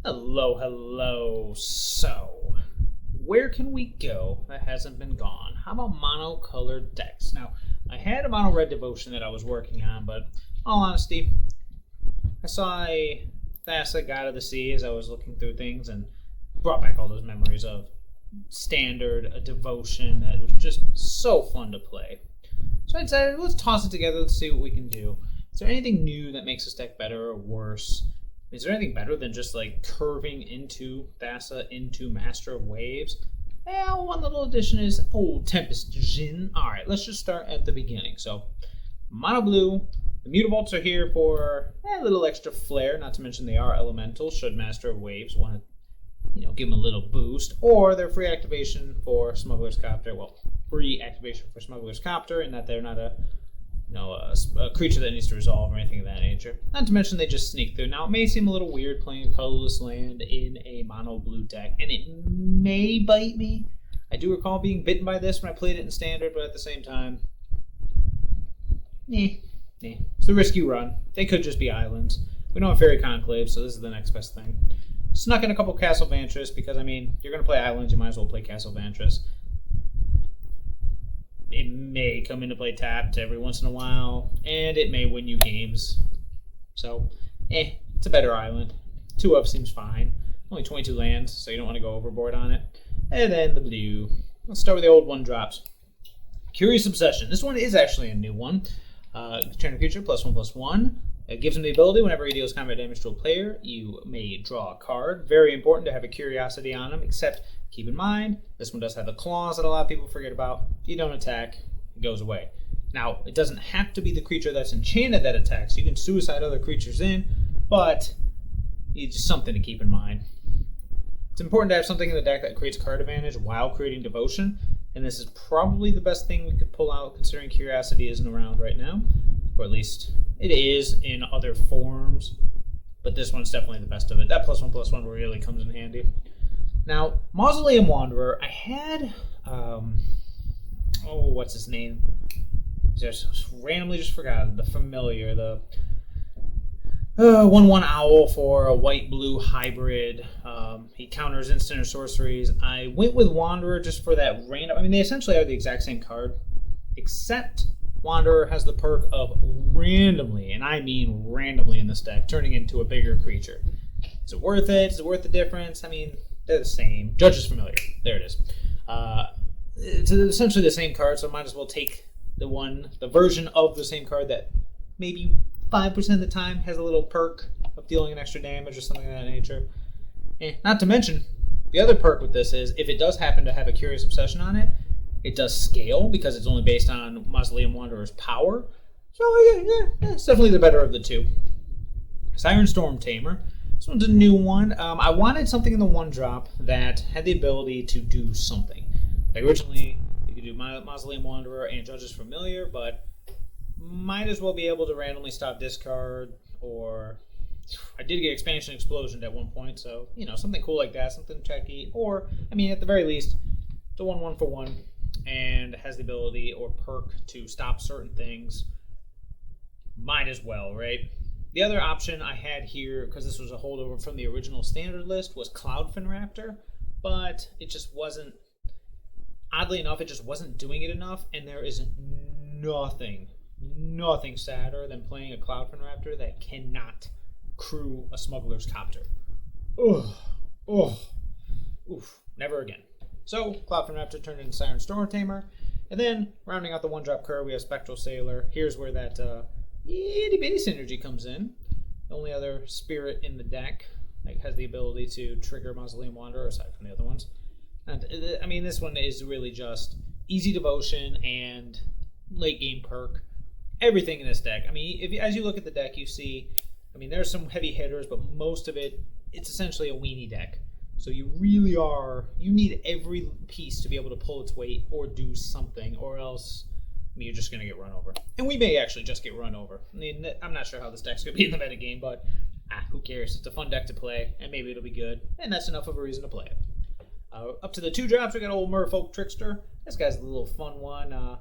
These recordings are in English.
Hello, hello. So, where can we go that hasn't been gone? How about mono-colored decks? Now, I had a mono-red devotion that I was working on, but in all honesty, I saw a Thassa God of the Sea as I was looking through things and brought back all those memories of standard, a devotion that was just so fun to play. So I decided, let's toss it together, let's see what we can do. Is there anything new that makes this deck better or worse? Is there anything better than just like curving into Thassa into Master of Waves? Well, one little addition is, Tempest Djinn. Alright, let's just start at the beginning. So, mono blue, the Mutavolts are here for a little extra flair, not to mention they are elemental, should Master of Waves want to, give them a little boost. Or they're free activation for Smuggler's Copter. Well, free activation for Smuggler's Copter, in that they're not a creature that needs to resolve or anything of that nature. Not to mention they just sneak through. Now, it may seem a little weird playing a colorless land in a mono blue deck, and it may bite me. I do recall being bitten by this when I played it in Standard, but at the same time, it's the risk you run. They could just be islands. We don't have Fairy Conclave, so this is the next best thing. Snuck in a couple Castle Vantress, because, you're going to play islands, you might as well play Castle Vantress. It may come into play tapped every once in a while, and it may win you games. So, it's a better island. 2-of seems fine. Only 22 lands, so you don't want to go overboard on it. And then the blue. Let's start with the old one drops. Curious Obsession. This one is actually a new one. Turn a creature, +1/+1. It gives him the ability, whenever he deals combat damage to a player, you may draw a card. Very important to have a curiosity on him, except keep in mind, this one does have the claws that a lot of people forget about. You don't attack, it goes away. Now, it doesn't have to be the creature that's enchanted that attacks. You can suicide other creatures in, but it's just something to keep in mind. It's important to have something in the deck that creates card advantage while creating devotion, and this is probably the best thing we could pull out considering Curiosity isn't around right now, or at least it is in other forms, but this one's definitely the best of it. That +1/+1 really comes in handy. Now, Mausoleum Wanderer, I had, what's his name? Just randomly just forgot. The familiar, the 1/1 owl for a white-blue hybrid. He counters instant or sorceries. I went with Wanderer just for that random. They essentially are the exact same card, except Wanderer has the perk of randomly, and I mean randomly in this deck, turning into a bigger creature. Is it worth it? Is it worth the difference? They're the same. Judge is familiar. There it is. It's essentially the same card, so I might as well take the version of the same card that maybe 5% of the time has a little perk of dealing an extra damage or something of that nature. Not to mention, the other perk with this is, if it does happen to have a Curious Obsession on it, it does scale because it's only based on Mausoleum Wanderer's power. So yeah, it's definitely the better of the two. Siren Storm Tamer. This one's a new one. I wanted something in the 1-drop that had the ability to do something. Like originally, you could do Mausoleum Wanderer and Judge's Familiar, but might as well be able to randomly stop discard, or I did get Expansion Explosion at one point, so, something cool like that, something techy, or, at the very least, it's a 1/1 for 1, and has the ability or perk to stop certain things. Might as well, right? The other option I had here, because this was a holdover from the original Standard list, was Cloudfin Raptor, but it just wasn't, oddly enough, it just wasn't doing it enough, and there is nothing sadder than playing a Cloudfin Raptor that cannot crew a Smuggler's Copter. Never again. So, Cloudfin Raptor turned into Siren Storm Tamer, and then, rounding out the 1-drop curve, we have Spectral Sailor. Here's where that itty bitty synergy comes in. The only other spirit in the deck has the ability to trigger Mausoleum Wanderer, aside from the other ones. And this one is really just easy devotion and late game perk. Everything in this deck. As you look at the deck, you see, there's some heavy hitters, but most of it, it's essentially a weenie deck. So you need every piece to be able to pull its weight or do something, or else you're just going to get run over. And we may actually just get run over. I'm not sure how this deck's going to be in the metagame, but who cares? It's a fun deck to play, and maybe it'll be good, and that's enough of a reason to play it. Up to the 2-drops, we got old Merfolk Trickster. This guy's a little fun one.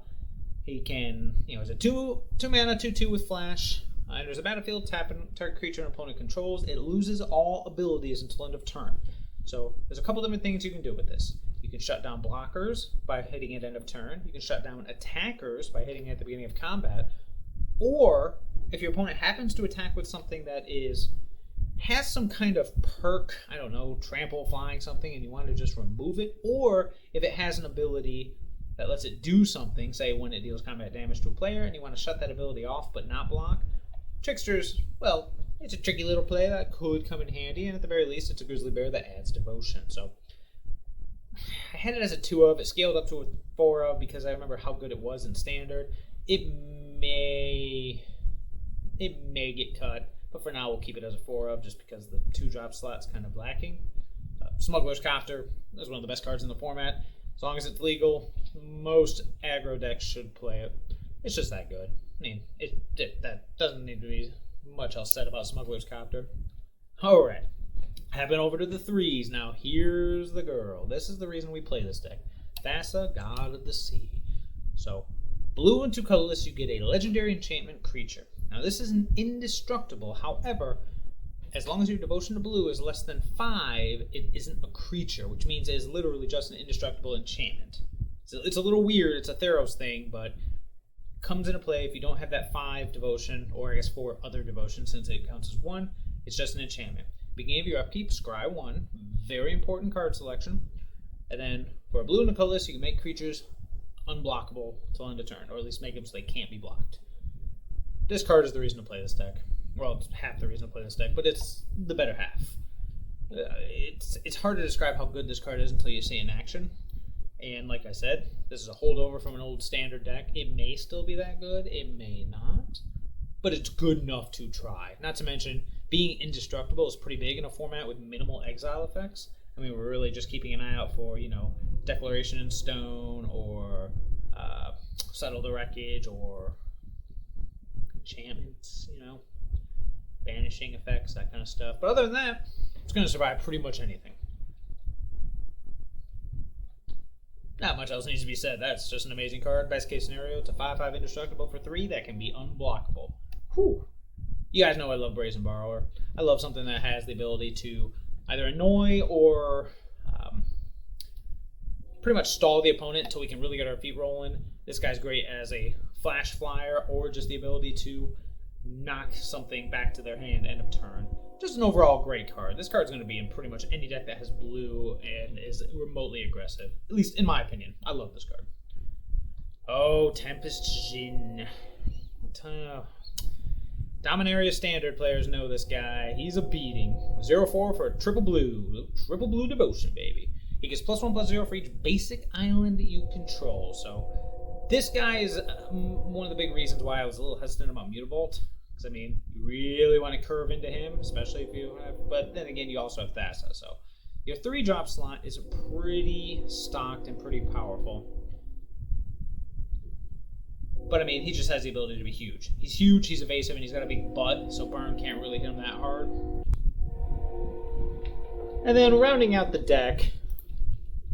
He can, he's a 2 mana, 2/2 with flash. Enters the battlefield, tap target creature an opponent controls. It loses all abilities until end of turn. So there's a couple different things you can do with this. You can shut down blockers by hitting it end of turn. You can shut down attackers by hitting it at the beginning of combat. Or if your opponent happens to attack with something that has some kind of perk, I don't know, trample, flying, something, and you want to just remove it, or if it has an ability that lets it do something, say when it deals combat damage to a player, and you want to shut that ability off but not block. Trickster's, well, it's a tricky little play that could come in handy, and at the very least, it's a grizzly bear that adds devotion. So I had it as a 2 of. It scaled up to a 4 of because I remember how good it was in standard. It may get cut, but for now we'll keep it as a 4 of just because the 2-drop slot's kind of lacking. Smuggler's Copter is one of the best cards in the format. As long as it's legal, most aggro decks should play it. It's just that good. I mean, that doesn't need to be much else said about Smuggler's Copter. Alright, hopping over to the 3s now. Here's the girl. This is the reason we play this deck. Thassa, God of the Sea. So, blue and 2 colorless, you get a legendary enchantment creature. Now this is an indestructible, however, as long as your devotion to blue is less than 5, it isn't a creature, which means it is literally just an indestructible enchantment. So it's a little weird, it's a Theros thing, but comes into play if you don't have that 5 devotion, or I guess 4 other devotion since it counts as 1, it's just an enchantment. Beginning of your upkeep, scry 1, very important card selection, and then for a blue and a colorless, you can make creatures unblockable till end of turn, or at least make them so they can't be blocked. This card is the reason to play this deck. Well, it's half the reason to play this deck, but it's the better half. It's hard to describe how good this card is until you see it in action. And like I said, this is a holdover from an old standard deck. It may still be that good, it may not, but it's good enough to try. Not to mention, being indestructible is pretty big in a format with minimal exile effects. I mean, we're really just keeping an eye out for, Declaration in Stone, or Settle the Wreckage, or enchantments, banishing effects, that kind of stuff. But other than that, it's going to survive pretty much anything. Not much else needs to be said. That's just an amazing card. Best case scenario, it's a 5/5 indestructible for 3 that can be unblockable. Whew. You guys know I love Brazen Borrower. I love something that has the ability to either annoy or pretty much stall the opponent until we can really get our feet rolling. This guy's great as a flash flyer, or just the ability to knock something back to their hand end of turn. Just an overall great card. This card's going to be in pretty much any deck that has blue and is remotely aggressive. At least in my opinion. I love this card. Oh, Tempest Jin. Dominaria standard players know this guy. He's a beating. 0/4 for a triple blue. Triple blue devotion, baby. He gets +1/+0 for each basic island that you control. So this guy is one of the big reasons why I was a little hesitant about Mutavault. Because, I mean, you really want to curve into him, especially if you have... But then again, you also have Thassa. So your 3-drop slot is pretty stocked and pretty powerful. But, I mean, he just has the ability to be huge. He's huge, he's evasive, and he's got a big butt, so burn can't really hit him that hard. And then rounding out the deck...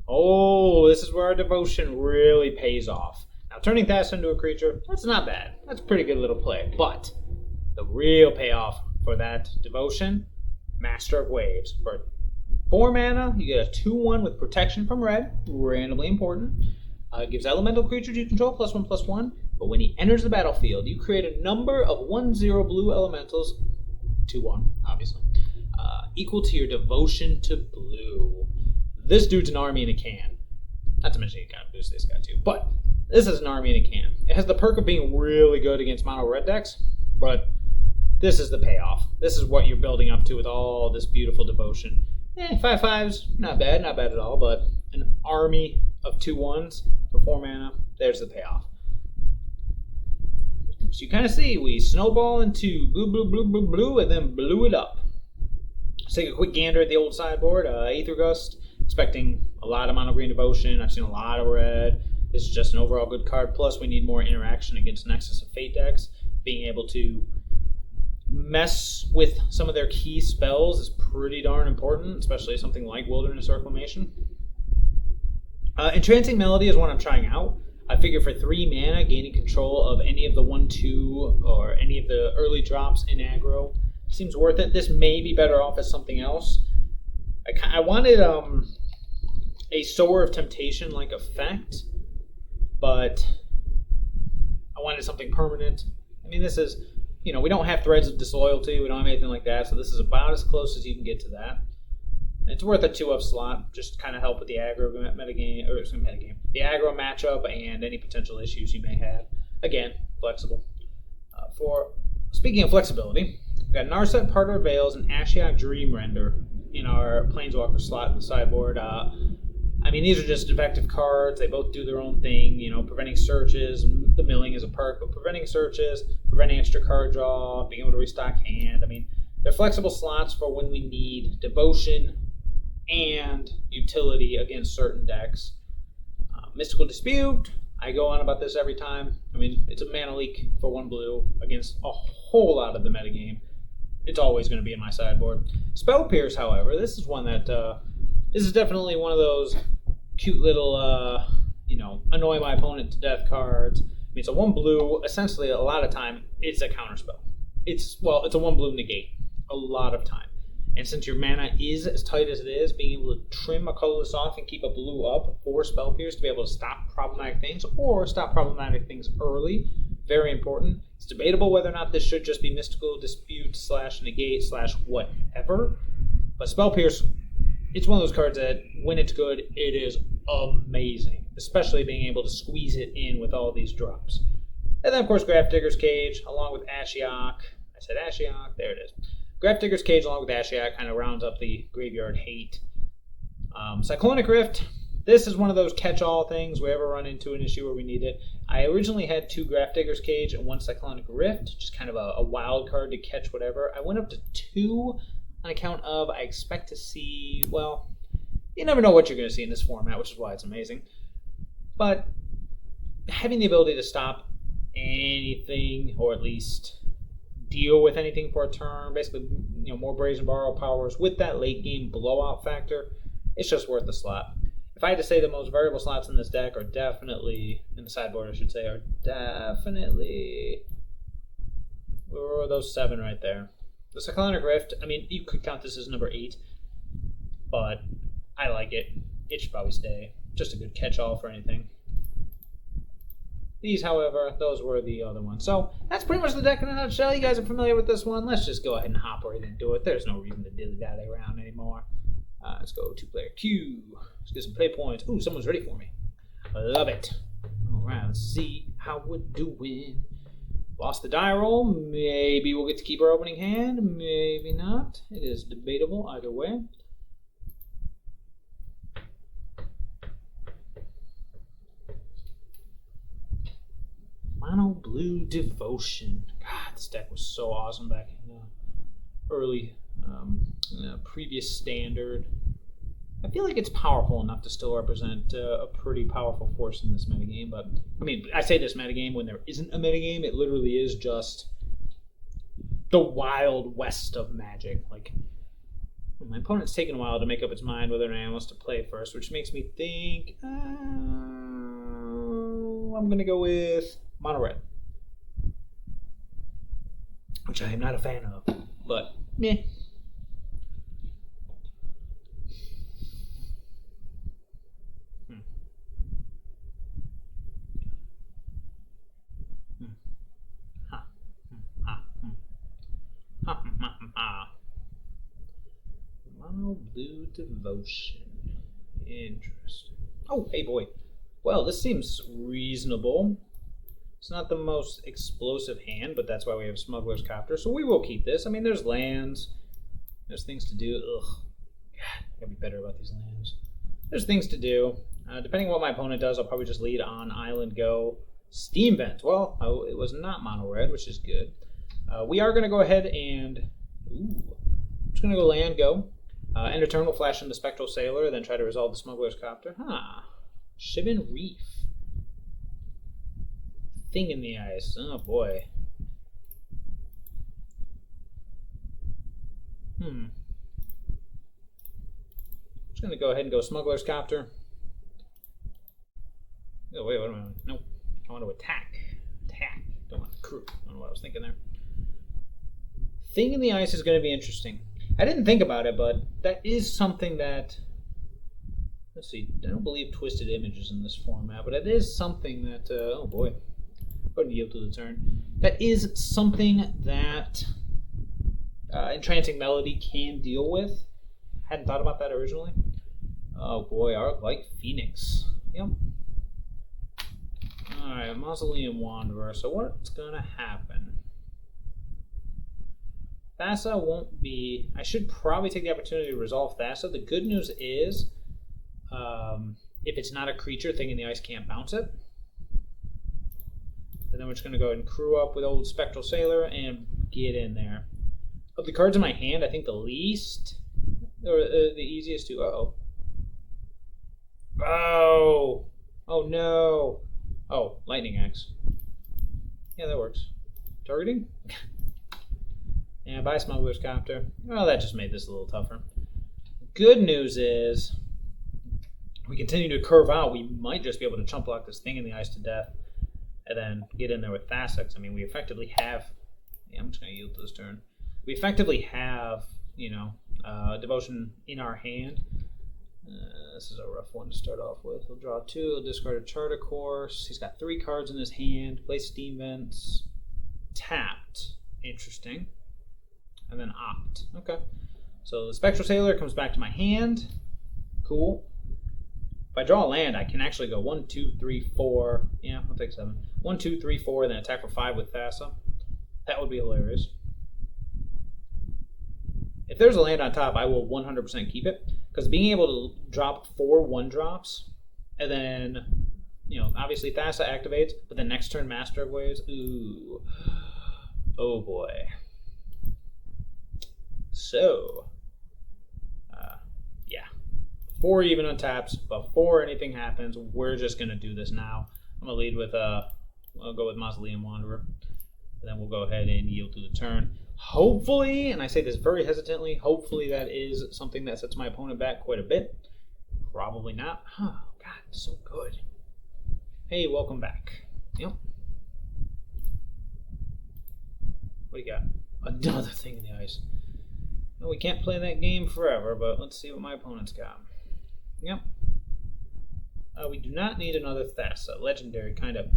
Oh, this is where our devotion really pays off. Now, turning Thassa into a creature, that's not bad. That's a pretty good little play. But the real payoff for that devotion, Master of Waves. For 4 mana, you get a 2/1 with protection from red, randomly important. It gives elemental creatures you control +1/+1. But when he enters the battlefield, you create a number of 1/0 blue elementals, 2/1, obviously, equal to your devotion to blue. This dude's an army in a can. Not to mention you can boost this guy too. But this is an army in a can. It has the perk of being really good against mono red decks, but this is the payoff. This is what you're building up to with all this beautiful devotion. 5/5's not bad at all, but an army of 2/1s for 4 mana, there's the payoff. So you kind of see, we snowball into blue, blue, blue, blue, blue, and then blew it up. Let's take a quick gander at the old sideboard. Aether Gust, expecting a lot of mono green devotion. I've seen a lot of red. This is just an overall good card. Plus, we need more interaction against Nexus of Fate decks. Being able to mess with some of their key spells is pretty darn important, especially something like Wilderness Reclamation. Entrancing Melody is one I'm trying out. I figure for 3 mana, gaining control of any of the 1/2 or any of the early drops in aggro seems worth it. This may be better off as something else. I wanted a Sower of Temptation like effect, but I wanted something permanent. I mean, this is, we don't have Threads of Disloyalty, we don't have anything like that, so this is about as close as you can get to that. And it's worth a 2-up slot, just to kind of help with the aggro metagame, the aggro matchup and any potential issues you may have. Again, flexible. Speaking of flexibility, we've got Narset, Parter of Veils, and Ashiok Dreamrender in our Planeswalker slot in the sideboard. These are just effective cards. They both do their own thing, preventing searches. The milling is a perk, but preventing searches, preventing extra card draw, being able to restock hand. They're flexible slots for when we need devotion and utility against certain decks. Mystical Dispute, I go on about this every time. It's a mana leak for 1 blue against a whole lot of the metagame. It's always going to be in my sideboard. Spell Pierce, however, this is one that, this is definitely one of those cute little, annoy my opponent to death cards. It's a 1 blue, essentially a lot of time, it's a counterspell. It's a 1 blue negate a lot of time. And since your mana is as tight as it is, being able to trim a colorless off and keep a blue up for Spell Pierce to be able to stop problematic things or stop problematic things early, very important. It's debatable whether or not this should just be Mystical Dispute / negate / whatever. But Spell Pierce, it's one of those cards that, when it's good, it is amazing. Especially being able to squeeze it in with all these drops. And then, of course, Grafdigger's Cage, along with Ashiok. I said Ashiok, there it is. Grafdigger's Cage, along with Ashiok, kind of rounds up the graveyard hate. Cyclonic Rift, this is one of those catch-all things we ever run into an issue where we need it. I originally had 2 Grafdigger's Cage and 1 Cyclonic Rift, just kind of a wild card to catch whatever. I went up to 2 on account of I expect to see, you never know what you're going to see in this format, which is why it's amazing. But having the ability to stop anything, or at least deal with anything for a turn, basically, more Brazen Borrow powers with that late game blowout factor, it's just worth the slot. If I had to say the most variable slots in this deck are definitely, in the sideboard I should say, are definitely, those 7 right there. The Cyclonic Rift, you could count this as number 8, but I like it. It should probably stay. Just a good catch-all for anything. These, however, those were the other ones. So that's pretty much the deck in a nutshell. You guys are familiar with this one. Let's just go ahead and hop right into it. There's no reason to dilly-dally around anymore. Let's go 2-player queue. Let's get some play points. Ooh, someone's ready for me. I love it. All right, let's see how we're doing. Lost the die roll. Maybe we'll get to keep our opening hand. Maybe not. It is debatable either way. Mono Blue Devotion. God, this deck was so awesome back in early previous standard. I feel like it's powerful enough to still represent a pretty powerful force in this metagame, but I say this metagame when there isn't a metagame. It literally is just the wild west of Magic. Like, my opponent's taken a while to make up its mind whether or not it wants to play first, which makes me think I'm going to go with Mono Red, which I am not a fan of, but meh. Mono Blue Devotion. Interesting. Oh, hey boy. Well, this seems reasonable. It's not the most explosive hand, but that's why we have Smuggler's Copter, so we will keep this. There's lands. There's things to do. Ugh. God, I gotta be better about these lands. There's things to do. Depending on what my opponent does, I'll probably just lead on Island Go. Steam Vent. Well, it was not Mono Red, which is good. We are going to go ahead and... I'm just going to go land go. End of turn, we'll flash in the Spectral Sailor, then try to resolve the Smuggler's Copter. Shivan Reef. Thing in the ice. Oh boy. Just going to go ahead and go Smuggler's Copter. Oh, wait, what am I doing? Nope. I want to attack. Attack. Don't want to crew. I don't know what I was thinking there. Thing in the ice is going to be interesting. I didn't think about it, but that is something that... Let's see. I don't believe Twisted Image is in this format, but it is something that... oh, boy. Go ahead and yield to the turn. That is something that Entrancing Melody can deal with. Hadn't thought about that originally. Oh, boy. Arc-like Phoenix. Yep. Alright, Mausoleum Wanderer. So what's going to happen? Thassa won't be... I should probably take the opportunity to resolve Thassa. The good news is, if it's not a creature, Thing in the Ice can't bounce it. And then we're just going to go ahead and crew up with old Spectral Sailor and get in there. Of the cards in my hand, I think the least... Or the easiest to... Uh-oh. Oh! Oh, no! Oh, Lightning Axe. Yeah, that works. Targeting? Yeah, buy Smuggler's Copter. Well, that just made this a little tougher. Good news is, we continue to curve out. We might just be able to chump block this Thing in the Ice to death, and then get in there with Thassa. I mean, we effectively have... Yeah, I'm just going to yield to this turn. We effectively have, you know, Devotion in our hand. This is a rough one to start off with. He'll draw 2, he'll discard a Charter Course. He's got 3 cards in his hand. Play Steam Vents. Tapped. Interesting. And then opt. Okay. So the Spectral Sailor comes back to my hand. Cool. If I draw a land, I can actually go 1, 2, 3, 4. Yeah, I'll take 7. 1, 2, 3, 4, then attack for 5 with Thassa. That would be hilarious. If there's a land on top, I will 100% keep it. Because being able to drop 4 1-drops, and then, you know, obviously Thassa activates, but then next turn Master of Waves, ooh. Oh boy. So, yeah. 4 even untaps, before anything happens, we're just going to do this now. I'm going to lead with, I'll go with Mausoleum Wanderer. And then we'll go ahead and yield to the turn. Hopefully, and I say this very hesitantly, hopefully that is something that sets my opponent back quite a bit. Probably not. Huh, God, so good. Hey, welcome back. Yep. What do you got? Another Thing in the Ice. No, we can't play that game forever, but let's see what my opponent's got. Yep. We do not need another Thassa. Legendary, kind of.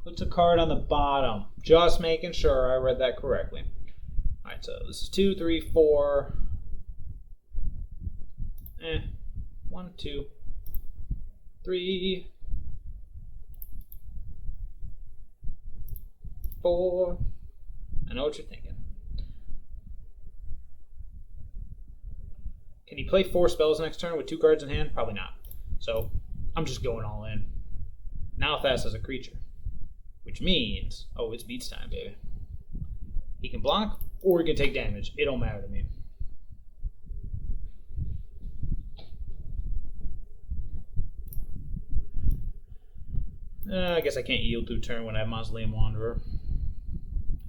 Puts a card on the bottom. Just making sure I read that correctly. Alright, so this is 2, 3, 4. 1, 2, 3, 4. I know what you're thinking. Can he play 4 spells next turn with 2 cards in hand? Probably not. So, I'm just going all in. Now Thassa's a creature. Which means, oh, it's beats time, baby. He can block, or he can take damage. It don't matter to me. I guess I can't yield through turn when I have Mausoleum Wanderer.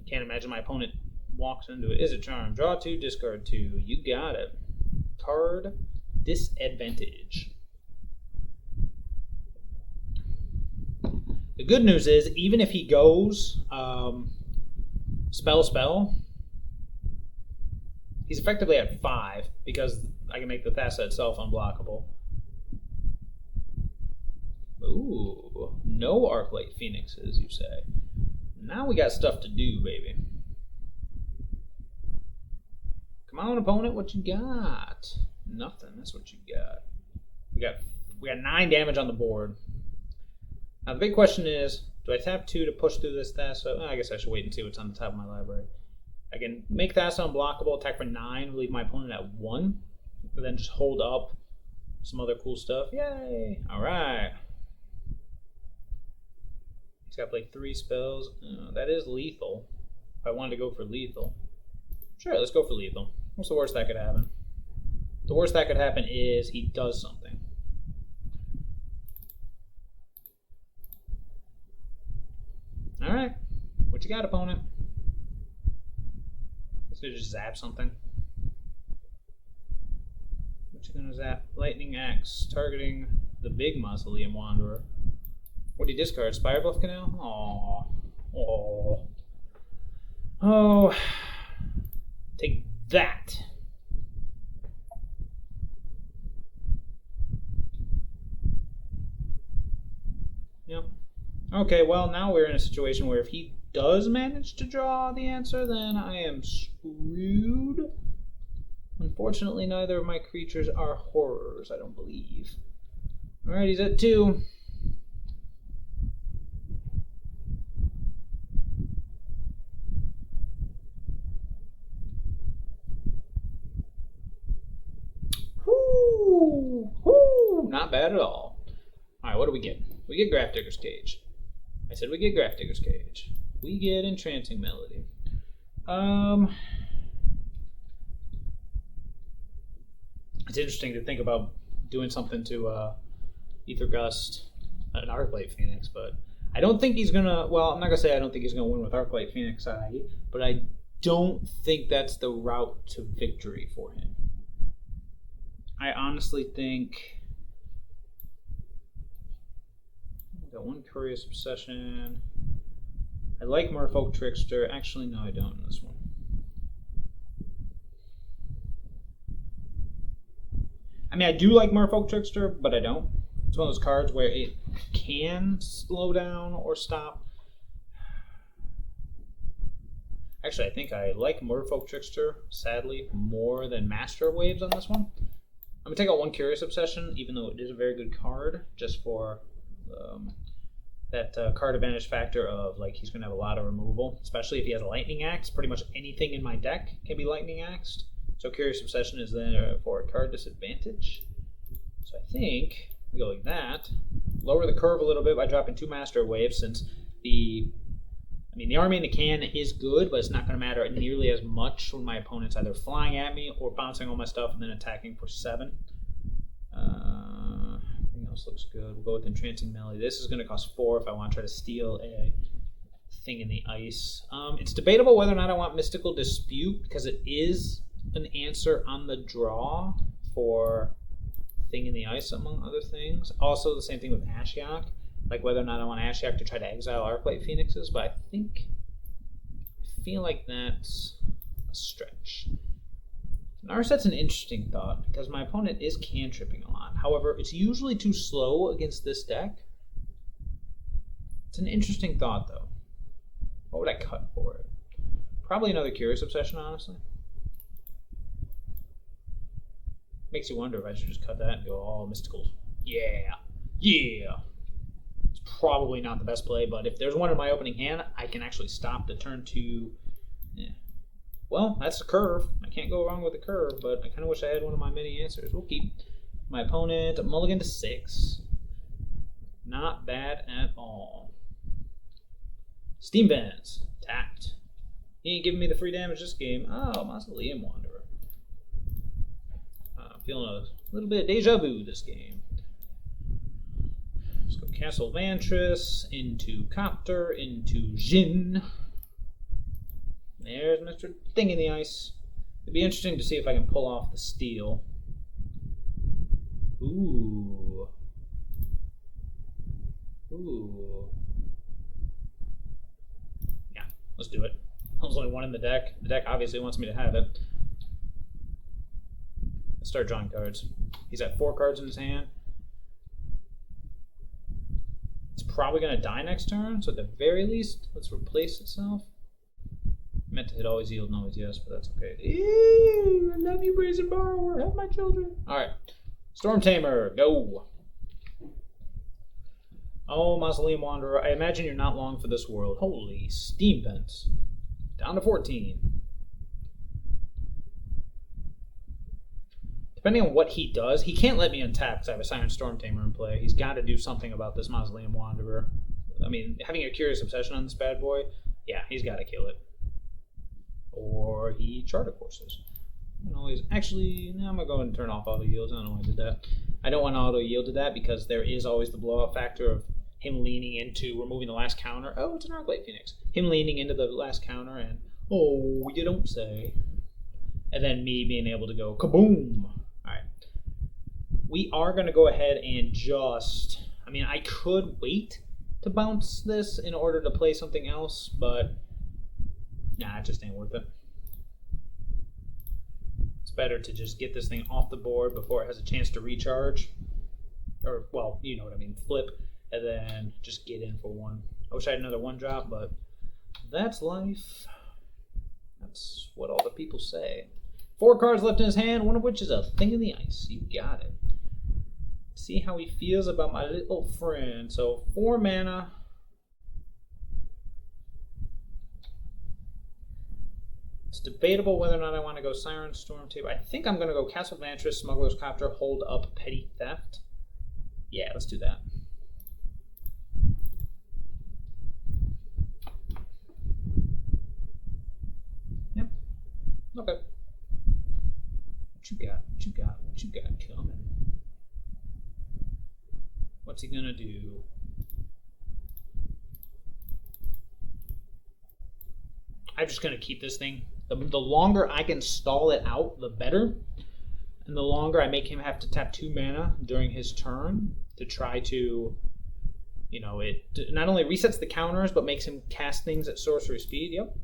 I can't imagine my opponent walks into it. Is it charm? Draw 2, discard 2. You got it. Card disadvantage. The good news is, even if he goes spell, he's effectively at 5 because I can make the Thassa itself unblockable. Ooh, no Arclight Phoenixes, you say. Now we got stuff to do, baby. Come on, opponent, what you got? Nothing. That's what you got. We got 9 damage on the board. Now the big question is, do I tap 2 to push through this Thassa? I guess I should wait and see what's on the top of my library. I can make Thassa unblockable, attack for 9, leave my opponent at 1, and then just hold up some other cool stuff. Yay! Alright. He's got to play 3 spells. That is lethal. If I wanted to go for lethal. Sure, let's go for lethal. What's the worst that could happen? The worst that could happen is he does something. Alright. What you got, opponent? Let's just zap something. What you gonna zap? Lightning Axe. Targeting the big Mausoleum Wanderer. What do you discard? Spire Bluff Canal? Aww. Aww. Oh. Take that. Yep. Okay, well, now we're in a situation where if he does manage to draw the answer, then I am screwed. Unfortunately, neither of my creatures are horrors, I don't believe. Alright, he's at 2. Whoo! Whoo! Not bad at all. Alright, what do we get? We get Grafdigger's Cage. I said we get Grafdigger's Cage. We get Entrancing Melody. It's interesting to think about doing something to Ether Gust, an Arclight Phoenix, but I don't think he's gonna. Well, I'm not gonna say I don't think he's gonna win with Arclight Phoenix Eye, but I don't think that's the route to victory for him. I honestly think. I got one Curious Obsession. I like Merfolk Trickster. Actually, no, I don't in this one. I mean, I do like Merfolk Trickster, but I don't. It's one of those cards where it can slow down or stop. Actually, I think I like Merfolk Trickster, sadly, more than Master of Waves on this one. I'm going to take out one Curious Obsession, even though it is a very good card, just for that card advantage factor of, like, he's going to have a lot of removal, especially if he has a Lightning Axe. Pretty much anything in my deck can be Lightning Axed. So Curious Obsession is there for a card disadvantage. So I think we go like that. Lower the curve a little bit by dropping 2 Master Waves, since the Army in the Can is good, but it's not going to matter nearly as much when my opponent's either flying at me or bouncing all my stuff and then attacking for 7. Everything else looks good. We'll go with Entrancing Melody. This is going to cost 4 if I want to try to steal a Thing in the Ice. It's debatable whether or not I want Mystical Dispute, because it is an answer on the draw for Thing in the Ice, among other things. Also, the same thing with Ashiok, like whether or not I want Ashiok to try to exile Arclight Phoenixes, but I feel like that's a stretch. Narset's an interesting thought, because my opponent is cantripping a lot. However, it's usually too slow against this deck. It's an interesting thought, though. What would I cut for it? Probably another Curious Obsession, honestly. Makes you wonder if I should just cut that and go all Mysticals. Yeah. Yeah. It's probably not the best play, but if there's one in my opening hand, I can actually stop the turn 2. Yeah. Well, that's the curve. I can't go wrong with the curve, but I kind of wish I had one of my many answers. We'll keep my opponent mulligan to 6. Not bad at all. Steam Vents. Tapped. He ain't giving me the free damage this game. Oh, Mausoleum Wanderer. Feeling a little bit of deja vu this game. Let's go Castle Vantress, into Copter, into Jin. There's Mr. Thing in the Ice. It'd be interesting to see if I can pull off the steal. Ooh. Ooh. Yeah, let's do it. There's only one in the deck. The deck obviously wants me to have it. Let's start drawing cards. He's at 4 cards in his hand. It's probably going to die next turn, so at the very least, let's replace itself. I meant to hit always yield and always yes, but that's okay. Ew, I love you, Brazen Borrower. Help my children. Alright. Storm Tamer, go. Oh, Mausoleum Wanderer. I imagine you're not long for this world. Holy Steam Vents. Down to 14. Depending on what he does, he can't let me untap because I have a Silent Storm Tamer in play. He's got to do something about this Mausoleum Wanderer. I mean, having a Curious Obsession on this bad boy, yeah, he's got to kill it. Or he Charter Courses. Actually, no, I'm going to go ahead and turn off auto yields. I don't know why I did that. I don't want to auto yield to that because there is always the blowout factor of him leaning into removing the last counter. Oh, it's an Arclight Phoenix. Him leaning into the last counter and, oh, you don't say. And then me being able to go kaboom. Alright. We are going to go ahead and just... I mean, I could wait to bounce this in order to play something else, but nah, it just ain't worth it. It's better to just get this thing off the board before it has a chance to recharge. Or, well, you know what I mean, flip, and then just get in for one. I wish I had another one drop, but that's life. That's what all the people say. 4 cards left in his hand, one of which is a thing in the ice. You got it. See how he feels about my little friend. So 4 mana. It's debatable whether or not I want to go Siren Storm Tape. I think I'm going to go Castle Vantress, Smuggler's Copter, Hold Up, Petty Theft. Yeah, let's do that. Yep. Okay. What you got? What you got? What you got coming? What's he gonna do? I'm just gonna keep this thing. The longer I can stall it out, the better. And the longer I make him have to tap 2 mana during his turn to try to, you know, it not only resets the counters, but makes him cast things at sorcery speed. Yep.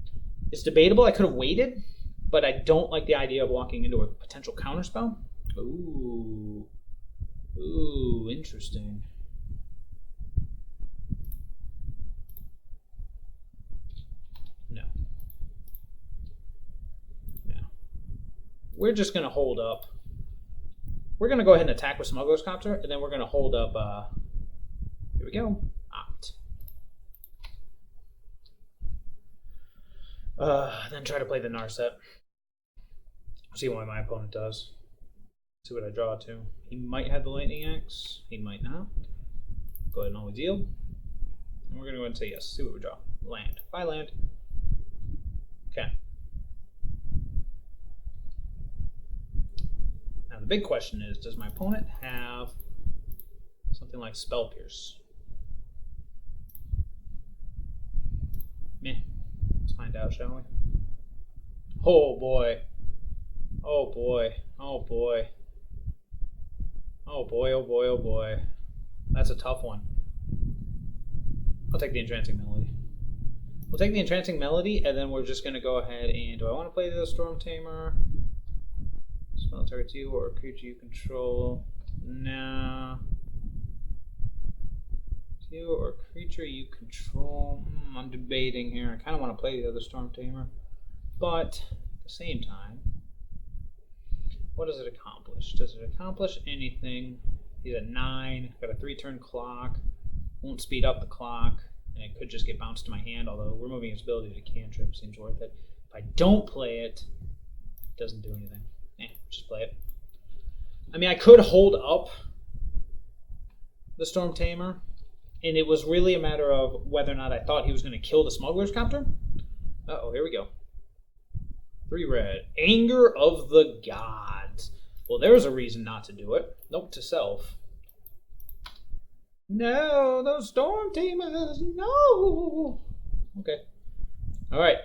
It's debatable. I could have waited, but I don't like the idea of walking into a potential counterspell. Ooh. Ooh, interesting. No. No. We're just going to hold up. We're going to go ahead and attack with Smuggler's Copter, and then we're going to hold up, here we go, Opt. Then try to play the Narset. See what my opponent does. See what I draw to. He might have the Lightning Axe. He might not. Go ahead and always yield. And we're going to go ahead and say yes. See what we draw. Land. Buy land. Okay. Now the big question is, does my opponent have something like Spell Pierce? Meh. Let's find out, shall we? Oh boy. Oh boy. Oh boy. Oh boy, oh boy, oh boy. That's a tough one. I'll take the Entrancing Melody. We'll take the Entrancing Melody, and then we're just going to go ahead and... Do I want to play the Storm Tamer? Spell targets you or a creature you control. Nah. You or a creature you control. I'm debating here. I kind of want to play the other Storm Tamer. But at the same time, what does it accomplish? Does it accomplish anything? He's at 9. Got a 3-turn clock. Won't speed up the clock. And it could just get bounced to my hand, although removing its ability to cantrip seems worth it. If I don't play it, it doesn't do anything. Just play it. I mean, I could hold up the Storm Tamer, and it was really a matter of whether or not I thought he was going to kill the Smuggler's Copter. Uh-oh, here we go. 3 red. Anger of the Gods. Well, there's a reason not to do it. Note to self. No, those Storm Tamers, no! Okay. Alright.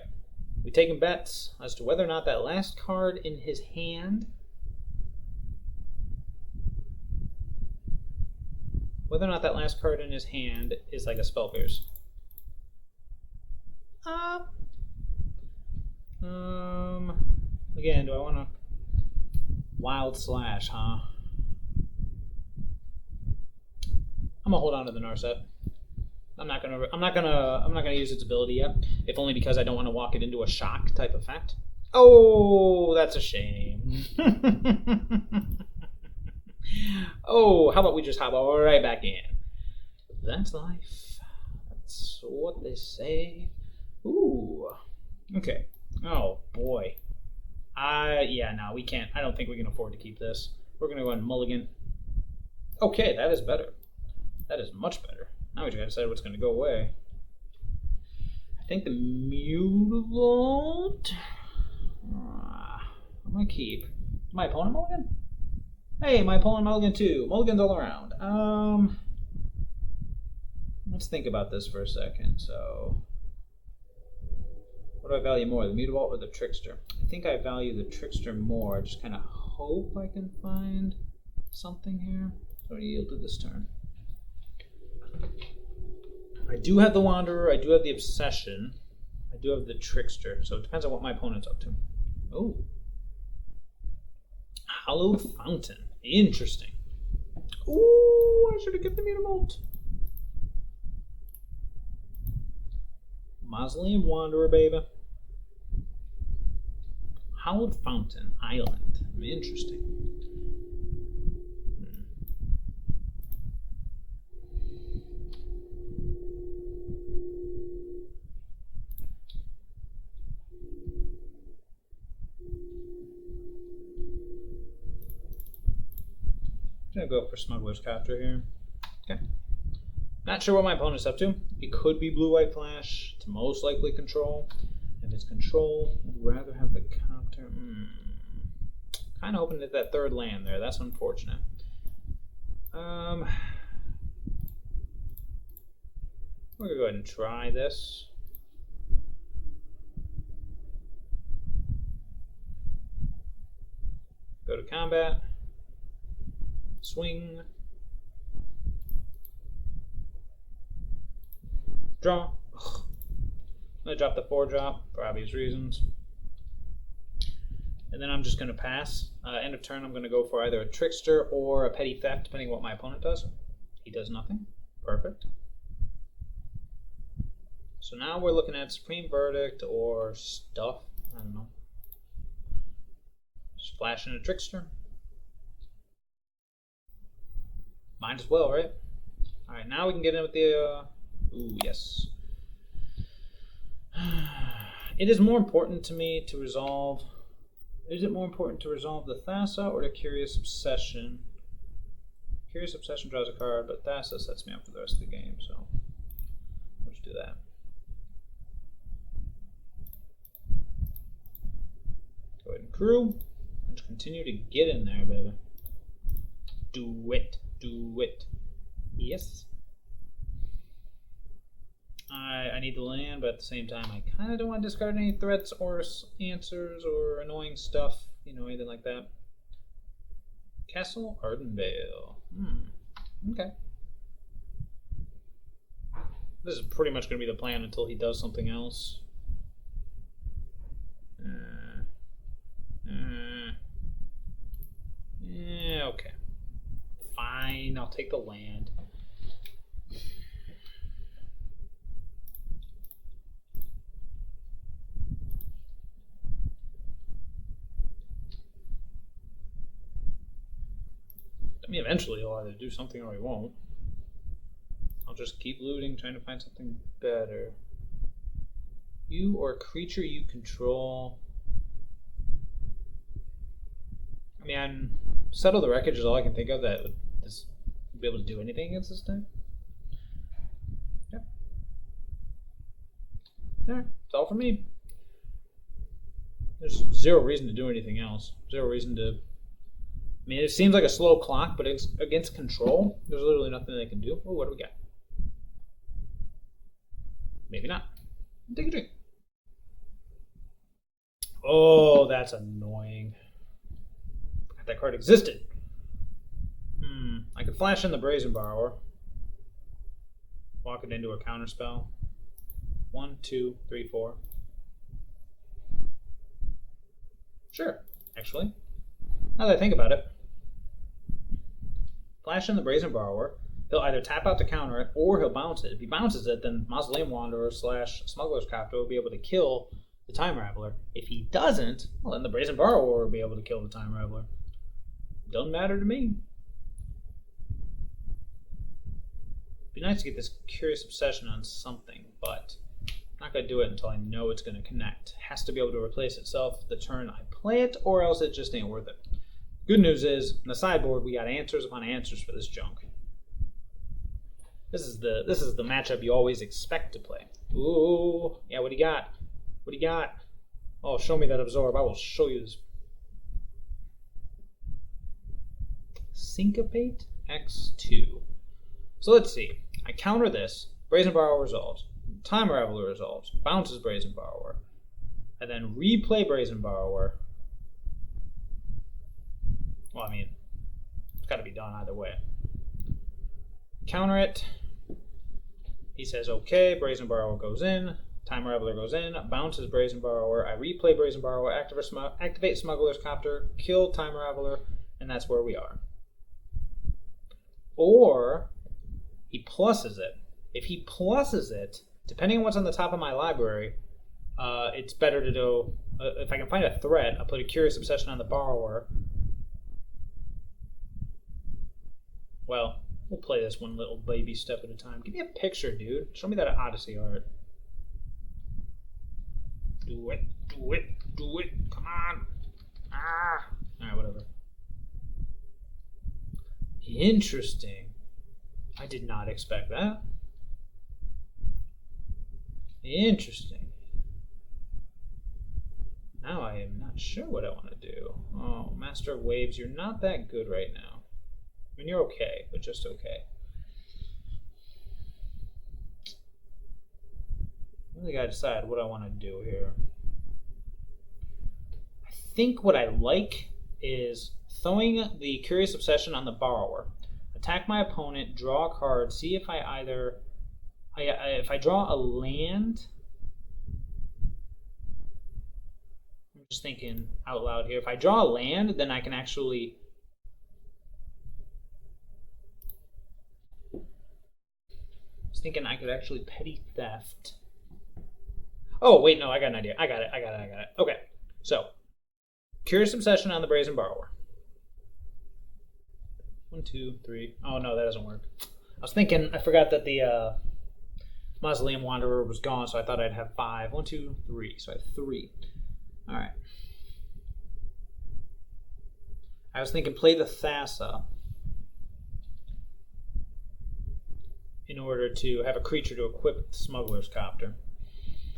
We taking bets as to whether or not that last card in his hand, is like a Spell Pierce. Again, do I want to Wild Slash, huh? I'm gonna hold on to the Narset. I'm not gonna use its ability yet, if only because I don't want to walk it into a shock type effect. Oh, that's a shame. Oh, how about we just hop right back in? That's life. That's what they say. Ooh. Okay. Oh boy. Yeah, no, we can't. I don't think we can afford to keep this. We're gonna go ahead and mulligan. Okay, that is better. That is much better. Now we just gotta decide what's gonna go away. I think the Mutavault. I'm gonna keep. My opponent mulligan? Hey, my opponent mulligan too. Mulligans all around. Let's think about this for a second. So, what do I value more, the Mutavault or the Trickster? I think I value the Trickster more. I just kind of hope I can find something here. So I yielded this turn. I do have the Wanderer, I do have the Obsession, I do have the Trickster, so it depends on what my opponent's up to. Oh. Hallowed Fountain. Interesting. Ooh, I should have kept the Mutimolt. Mausoleum Wanderer, baby. Hallowed Fountain Island. Interesting. I'm gonna go for Smuggler's Copter here. Okay. Not sure what my opponent's up to. It could be blue-white flash. It's most likely control. If it's control, I'd rather have the Copter. Kind of hoping to hit that third land there. That's unfortunate. We're gonna go ahead and try this. Go to combat. Swing. Draw. Ugh. I'm going to drop the 4-drop for obvious reasons. And then I'm just going to pass. End of turn, I'm going to go for either a Trickster or a Petty Theft, depending on what my opponent does. He does nothing. Perfect. So now we're looking at Supreme Verdict or stuff. I don't know. Splash in a Trickster. Might as well, right? Alright, now we can get in with the... ooh, yes. It is more important to me to resolve... Is it more important to resolve the Thassa or the Curious Obsession? Curious Obsession draws a card, but Thassa sets me up for the rest of the game, so... let's do that. Go ahead and crew. And continue to get in there, baby. Do it. Do it. Yes. I need the land, but at the same time, I kind of don't want to discard any threats or answers or annoying stuff, you know, anything like that. Castle Ardenvale. Okay. This is pretty much going to be the plan until he does something else. Yeah, okay. Fine, I'll take the land. I mean, eventually he'll either do something or he won't. I'll just keep looting, trying to find something better. You or a creature you control. I mean, Settle the Wreckage is all I can think of that would just be able to do anything against this thing. Yeah. Alright, it's all for me. There's zero reason to do anything else. Zero reason to... I mean, it seems like a slow clock, but it's against control. There's literally nothing they can do. Oh, what do we got? Maybe not. Take a drink. Oh, that's annoying. Forgot that card existed. I could flash in the Brazen Borrower. Walk it into a counterspell. 1, 2, 3, 4. Sure, actually. Now that I think about it. Flash in the Brazen Borrower. He'll either tap out to counter it, or he'll bounce it. If he bounces it, then Mausoleum Wanderer / Smuggler's Copter will be able to kill the Time Raveler. If he doesn't, well, then the Brazen Borrower will be able to kill the Time Raveler. Doesn't matter to me. It'd be nice to get this Curious Obsession on something, but I'm not going to do it until I know it's going to connect. It has to be able to replace itself the turn I play it, or else it just ain't worth it. Good news is, in the sideboard, we got answers upon answers for this junk. This is the matchup you always expect to play. Ooh, yeah, what do you got? What do you got? Oh, show me that Absorb. I will show you this. Syncopate X2. So let's see. I counter this. Brazen Borrower resolves. Time Raveler resolves. Bounces Brazen Borrower. And then replay Brazen Borrower. Well, I mean, it's got to done either way. Counter it. He says, okay, Brazen Borrower goes in. Time Raveler goes in, bounces Brazen Borrower. I replay Brazen Borrower, activate Smuggler's Copter, kill Time Raveler, and that's where we are. Or he pluses it. If he pluses it, depending on what's on the top of my library, it's better to do, if I can find a threat, I'll put a Curious Obsession on the Borrower. Well, we'll play this one little baby step at a time. Give me a picture, dude. Show me that Odyssey art. Do it, do it, do it. Come on. Ah. Alright, whatever. Interesting. I did not expect that. Interesting. Now I am not sure what I want to do. Oh, Master of Waves, you're not that good right now. I mean, you're okay, but just okay. I really gotta decide what I want to do here. I think what I like is throwing the Curious Obsession on the Borrower, attack my opponent, draw a card, see if I either if I draw a land. I'm just thinking out loud here. If I draw a land, then I can actually thinking I could actually petty theft. Oh, wait, no, I got an idea. I got it. Okay, so Curious Obsession on the Brazen Borrower. 1, 2, 3. Oh, no, that doesn't work. I was thinking, I forgot that the Mausoleum Wanderer was gone, so I thought I'd have 5. 1, 2, 3. So I have 3. All right. I was thinking play the Thassa in order to have a creature to equip the Smuggler's Copter.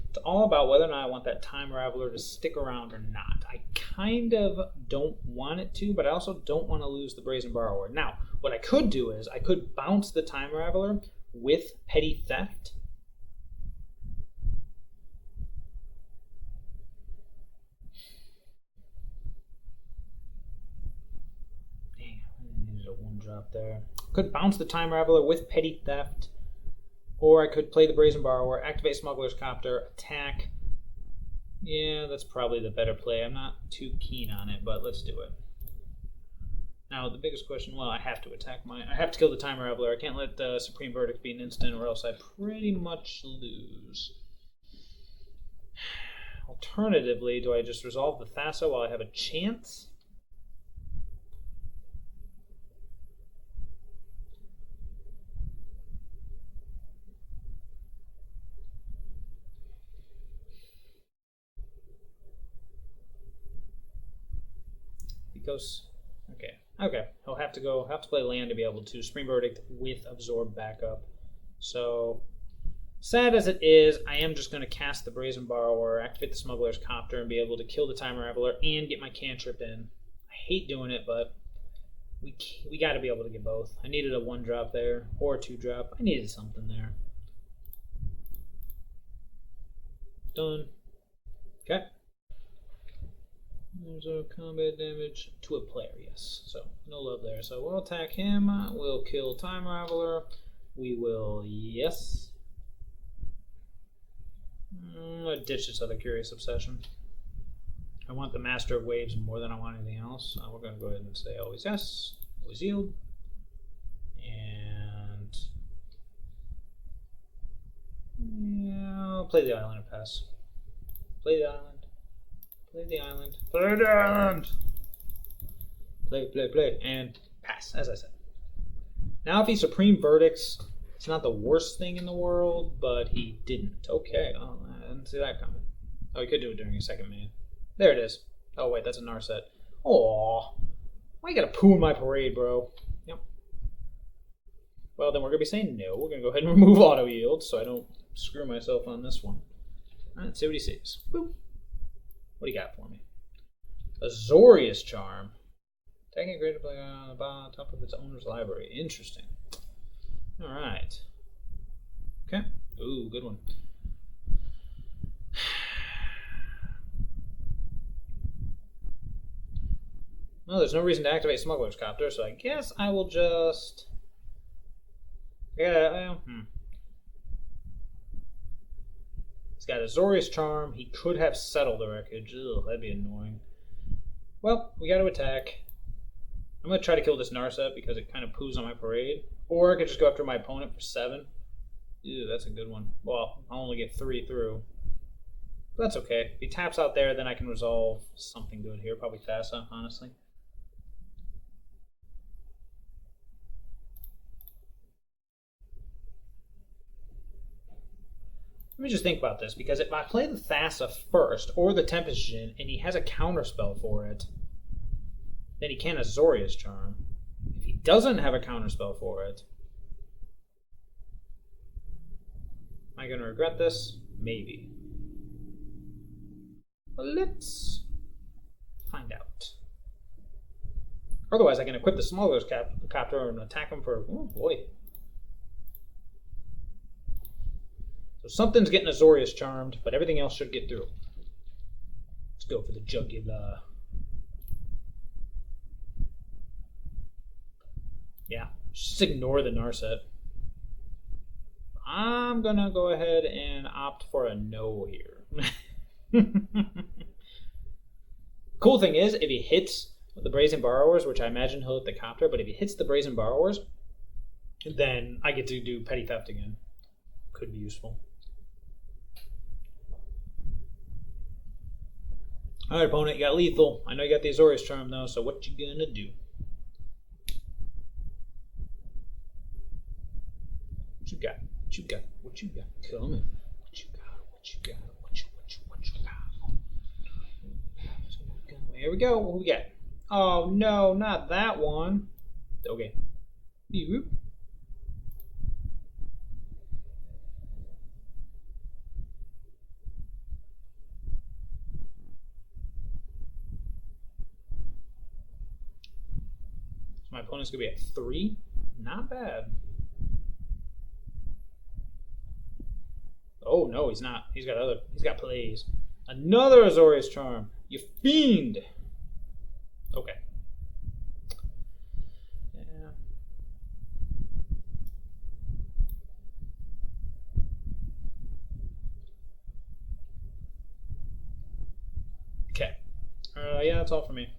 It's all about whether or not I want that Time Raveler to stick around or not. I kind of don't want it to, but I also don't want to lose the Brazen Borrower. Now, what I could do is I could bounce the Time Raveler with Petty Theft. Dang, I needed a 1-drop there. Could bounce the Time Raveler with Petty Theft. Or I could play the Brazen Borrower, activate Smuggler's Copter, attack. Yeah, that's probably the better play. I'm not too keen on it, but let's do it. Now, the biggest question, well, I have to I have to kill the Time Raveler. I can't let the Supreme Verdict be an instant or else I pretty much lose. Alternatively, do I just resolve the Thassa while I have a chance? Goes okay. He'll have to play land to be able to Supreme Verdict with Absorb backup. So sad as it is, I am just going to cast the Brazen Borrower, activate the Smuggler's Copter, and be able to kill the Time Raveler and get my cantrip in. I hate doing it, but we got to be able to get both. I needed a 1-drop there or a 2-drop. I needed something there. Done. Okay. There's a combat damage to a player, yes. So, no love there. So, we'll attack him. We'll kill Time Raveler. We will, yes. I'll ditch this other Curious Obsession. I want the Master of Waves more than I want anything else. We're going to go ahead and say always yes, always yield. And yeah, I'll play the island and pass. Play the island. Play the island. Play the island! Play, and pass, as I said. Now if he Supreme Verdicts, it's not the worst thing in the world, but he didn't. Okay, oh, I didn't see that coming. Oh, he could do it during his second main. There it is. Oh, wait, that's a Narset. Aww. Why you gotta poo in my parade, bro? Yep. Well, then we're gonna be saying no. We're gonna go ahead and remove auto yield so I don't screw myself on this one. Alright, see what he sees. Boop. What do you got for me? Azorius Charm. Taking a greater play on the bottom top of its owner's library. Interesting. Alright. Okay. Ooh, good one. Well, there's no reason to activate Smuggler's Copter, so I guess I will just... Yeah, He's got Azorius Charm. He could have Settled the Wreckage. Ugh, that'd be annoying. Well, we got to attack. I'm going to try to kill this Narset because it kind of poos on my parade. Or I could just go after my opponent for 7. Ew, that's a good one. Well, I'll only get 3 through. But that's okay. If he taps out there, then I can resolve something good here. Probably Thassa, honestly. Let me just think about this, because if I play the Thassa first, or the Tempest Djinn, and he has a counterspell for it, then he can Azorius Charm. If he doesn't have a counterspell for it, am I going to regret this? Maybe. Well, let's find out. Otherwise, I can equip the Smuggler's Copter and attack him for... Oh, boy. So something's getting Azorius Charmed, but everything else should get through. Let's go for the Jugular. Yeah, just ignore the Narset. I'm gonna go ahead and opt for a no here. Cool thing is, if he hits the Brazen Borrowers, which I imagine he'll hit the Copter, but if he hits the Brazen Borrowers, then I get to do Petty Theft again. Could be useful. Alright, opponent, you got lethal. I know you got the Azorius Charm, though, so what you gonna do? What you got? What you got? What you got? Come in. What you got? What you got? What you got? Here we go. What we got? Oh, no, not that one. Okay. Beep. My opponent's gonna be at 3. Not bad. Oh no, he's not. He's got plays. Another Azorius Charm. You fiend. Okay. Yeah. Okay. Yeah, that's all for me.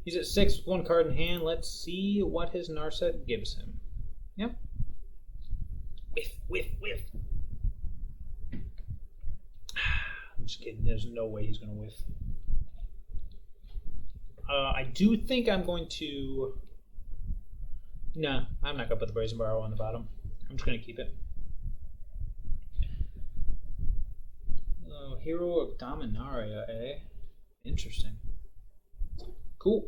He's at 6 with 1 card in hand. Let's see what his Narset gives him. Yep. Whiff. I'm just kidding. There's no way he's going to whiff. I do think I'm going to... No, I'm not going to put the Brazen Borrow on the bottom. I'm just going to keep it. Hero of Dominaria, eh? Interesting. Cool.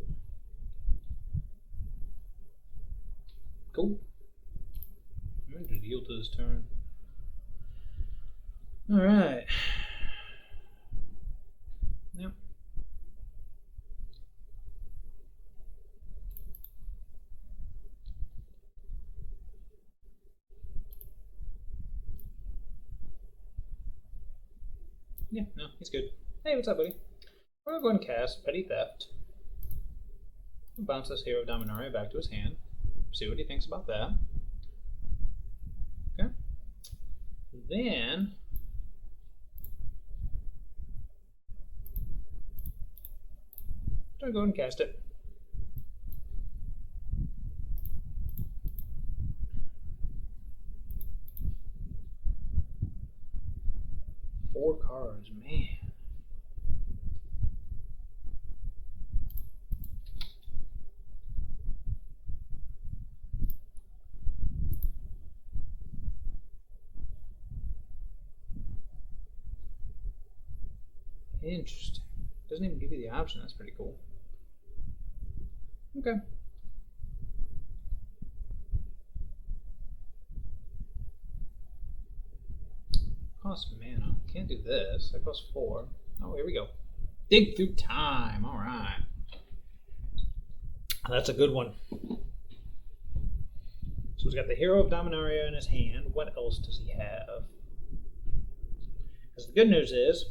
I'm going to yield to this turn. Alright. Yep. Yeah, no, he's good. Hey, what's up, buddy? We're going to go ahead and cast Petty Theft. Bounce this Hero of Dominaria back to his hand. See what he thinks about that. Okay. Then I'll go ahead and cast it. Four cards, man. Interesting. Doesn't even give you the option. That's pretty cool. Okay. Cost mana. Can't do this. That costs 4. Oh, here we go. Dig through time. All right. That's a good one. So he's got the Hero of Dominaria in his hand. What else does he have? Because the good news is,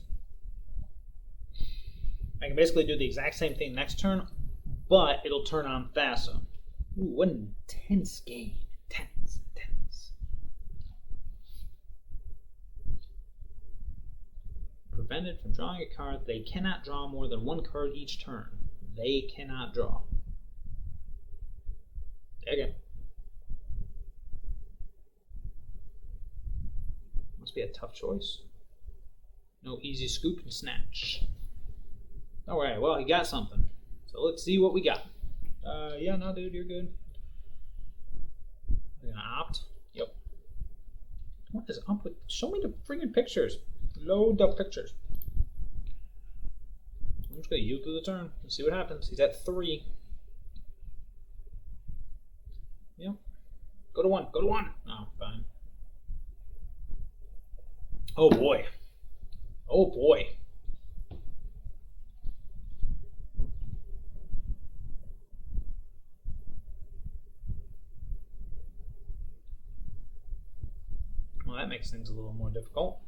I can basically do the exact same thing next turn, but it'll turn on Thassa. Ooh, what an intense game. Intense. Prevented from drawing a card. They cannot draw more than one card each turn. They cannot draw. There you go. Must be a tough choice. No easy scoop and snatch. Alright, well, he got something. So let's see what we got. Yeah, no, dude, you're good. We're gonna opt. Yep. What is up with... Show me the freaking pictures. Load the pictures. I'm just gonna use through the turn. Let's see what happens. He's at 3. Yep. Go to 1. Go to 1. Oh, fine. Oh boy. Oh boy. Well, that makes things a little more difficult.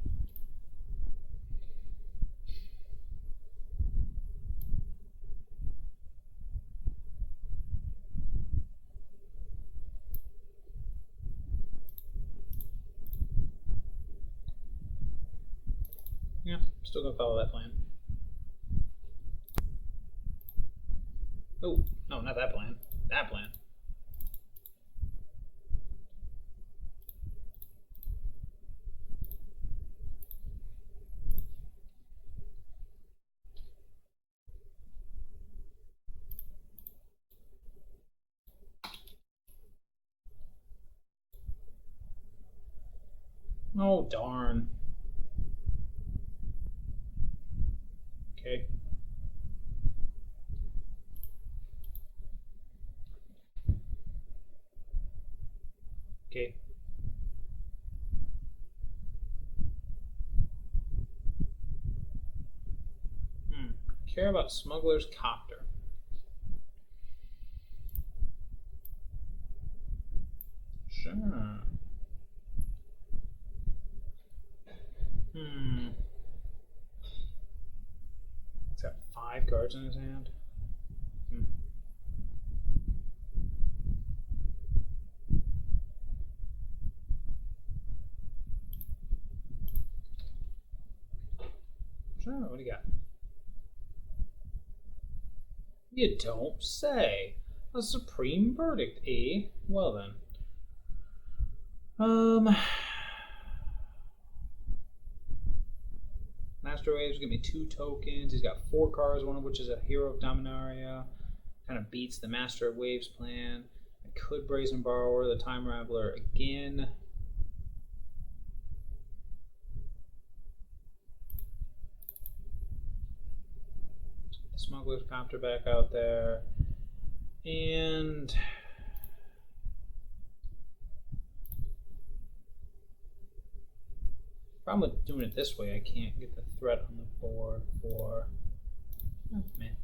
Yeah, still gonna follow that plan. Oh, no, not that plan. That plan. Oh, darn. Okay. Okay. Care about Smuggler's Copter. Sure. He's got 5 cards in his hand. Sure, what do you got? You don't say. A supreme verdict, eh? Well then. Master Waves give me 2 tokens. He's got 4 cards, one of which is a Hero of Dominaria. Kind of beats the Master of Waves plan. I could Brazen Borrower, the Time Raveler again. Smuggler's Copter back out there. And problem with doing it this way, I can't get the threat on the board for... Oh, man.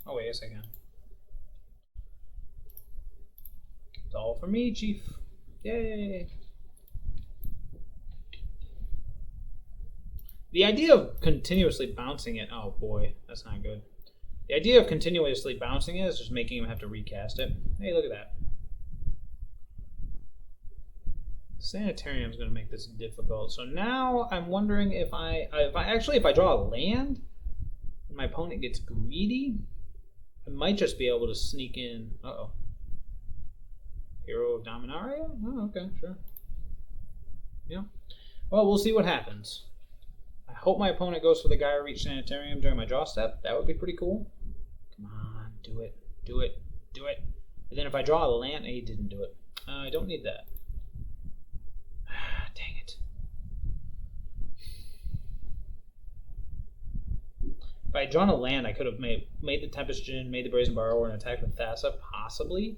Oh, wait, yes I can. It's all for me, Chief. Yay! The idea of continuously bouncing it... Oh, boy, that's not good. The idea of continuously bouncing it is just making him have to recast it. Hey, look at that. Sanitarium's going to make this difficult. So now I'm wondering if I draw a land, and my opponent gets greedy, I might just be able to sneak in. Uh-oh. Hero of Dominaria? Oh, okay, sure. Yeah. Well, we'll see what happens. I hope my opponent goes for the Gaia Reach Sanitarium during my draw step. That would be pretty cool. Come on, do it, do it, do it. And then if I draw a land, he didn't do it. I don't need that. Dang it. If I had drawn a land, I could have made the Tempest Djinn, made the Brazen Borrower, and attacked with Thassa, possibly.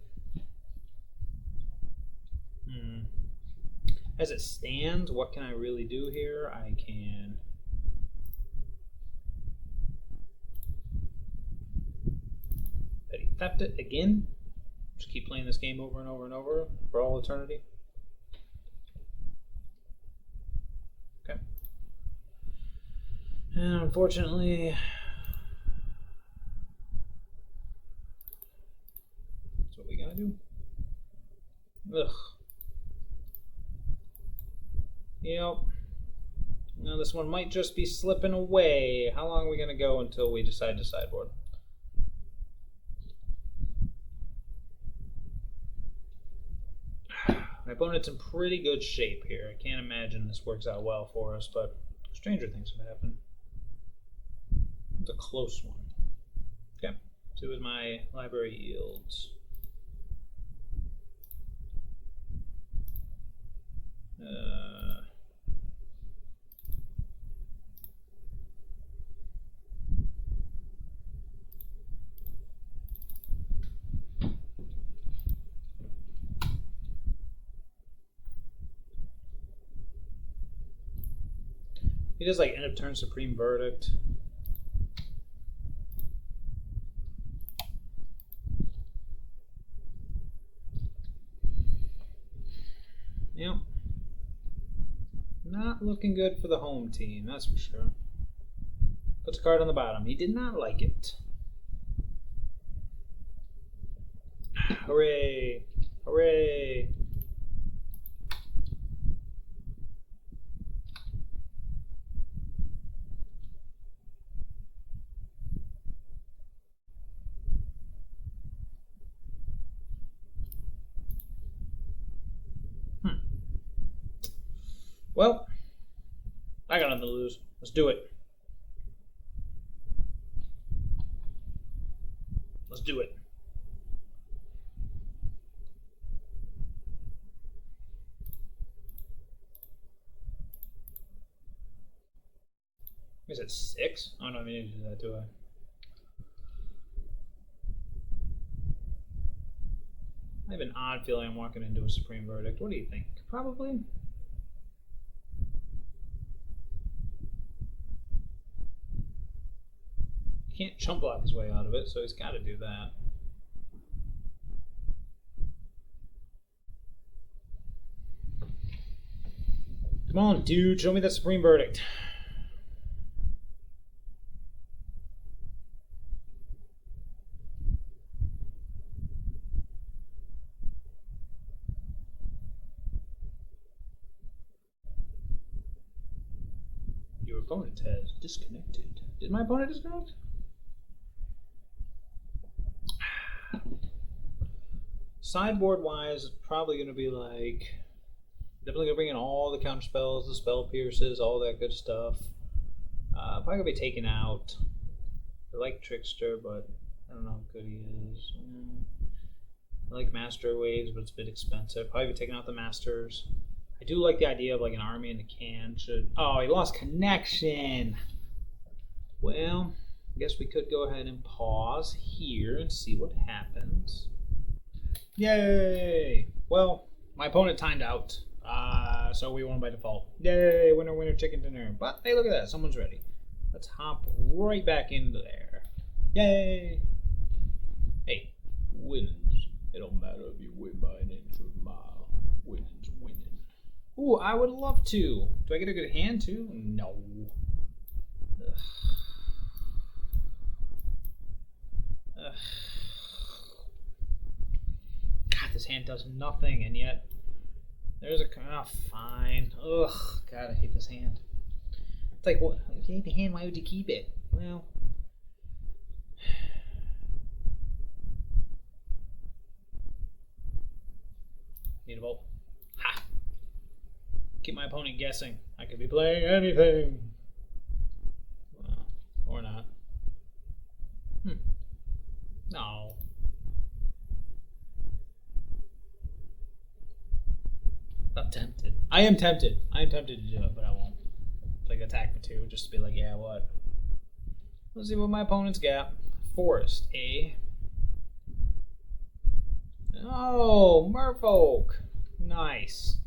As it stands, what can I really do here? I can... Petty Theft it again. Just keep playing this game over and over and over for all eternity. And unfortunately, that's what we gotta do. Ugh. Yep. Now this one might just be slipping away. How long are we gonna go until we decide to sideboard? My opponent's in pretty good shape here. I can't imagine this works out well for us, but stranger things have happened. It's a close one. Okay, so with my library yields. He does like end of turn Supreme Verdict. Yep. Not looking good for the home team, that's for sure. Puts a card on the bottom. He did not like it. Hooray! Hooray! Well, I got nothing to lose. Let's do it. Let's do it. Is it 6? Oh no, I need to do that, do I? I have an odd feeling I'm walking into a Supreme Verdict. What do you think? Probably. He can't chump block his way out of it, so he's got to do that. Come on, dude, show me that Supreme Verdict. Your opponent has disconnected. Did my opponent disconnect? Sideboard wise, it's probably going to be like definitely going to bring in all the counter spells, the spell pierces, all that good stuff. Probably going to be taken out. I like Trickster, but I don't know how good he is. I like Master Waves, but it's a bit expensive. Probably be taking out the Masters. I do like the idea of like an army in a can. Oh, he lost connection. Well, I guess we could go ahead and pause here and see what happens. Yay! Well, my opponent timed out, so we won by default. Yay! Winner, winner, chicken dinner. But hey, look at that. Someone's ready. Let's hop right back into there. Yay! Hey, winnings. It don't matter if you win by an inch or a mile. Winning's winning. Ooh, I would love to. Do I get a good hand too? No. Ugh. Ugh. God, this hand does nothing, and yet there's a fine. Ugh, God, I hate this hand. It's like, what? If you hate the hand, why would you keep it? Well, need a bolt. Ha! Keep my opponent guessing. I could be playing anything. Or not. No. I'm tempted. I am tempted. I am tempted to do it, but I won't. Like attack the 2, just to be like, yeah, what? Let's see what my opponent's got. Forest, eh? Oh, Merfolk. Nice.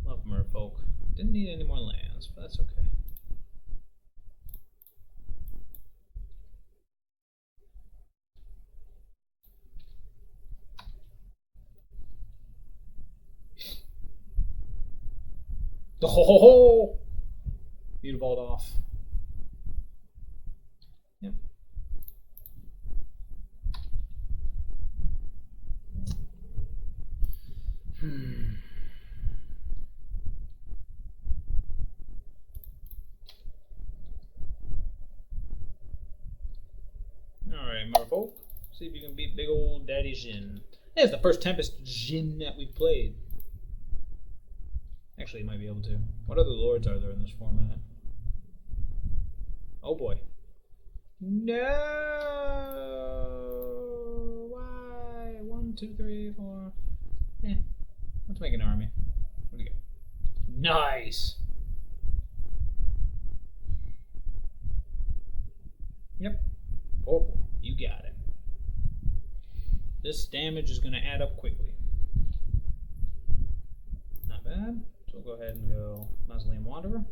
Love Merfolk. Didn't need any more lands, but that's okay. Oh, Mutavault off. Yep. Alright, Merfolk. See if you can beat big old Daddy Jin. Yeah, it's the first Tempest Jin that we've played. Actually, you might be able to. What other lords are there in this format? Oh boy. No! Why? 1, 2, 3, 4. Let's make an army. What do you got? Nice! Yep. 4, 4. You got it. This damage is going to add up quickly. Not bad. So we'll go ahead and go Mausoleum Wanderer.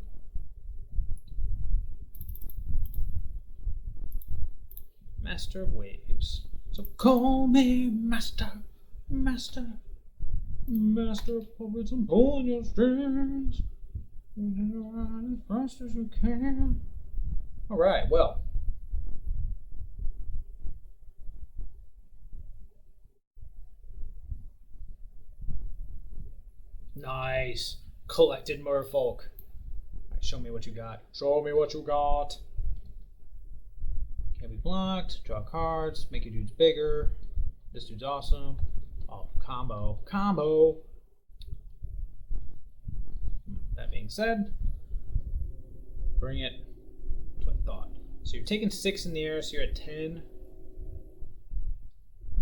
Master of Waves. So call me Master, Master, Master of Puppets and pulling your strings. As fast as you can. Alright, well. Nice. Collected Merfolk. Alright, show me what you got. Show me what you got. Can't be blocked. Draw cards. Make your dudes bigger. This dude's awesome. Oh, combo. Combo. That being said, bring it. That's what I thought. So you're taking 6 in the air, so you're at 10.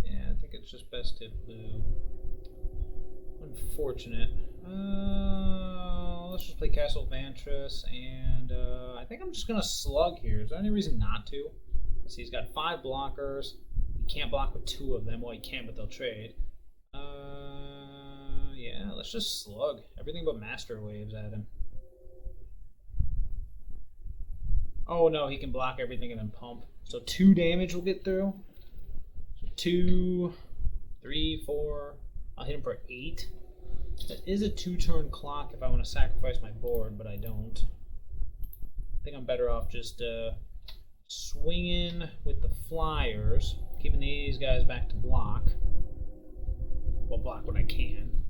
Yeah, I think it's just best to blue. Unfortunate. Let's just play Castle Vantress, and I think I'm just gonna slug here. Is there any reason not to? See, he's got 5 blockers. He can't block with 2 of them. Well, he can, but they'll trade. Yeah, let's just slug. Everything but Master Waves at him. Oh no, he can block everything and then pump. So 2 damage will get through. So 2, 3, 4. I'll hit him for 8. That is a 2-turn clock if I want to sacrifice my board, but I don't. I think I'm better off just swinging with the flyers, keeping these guys back to block. Well, block when I can.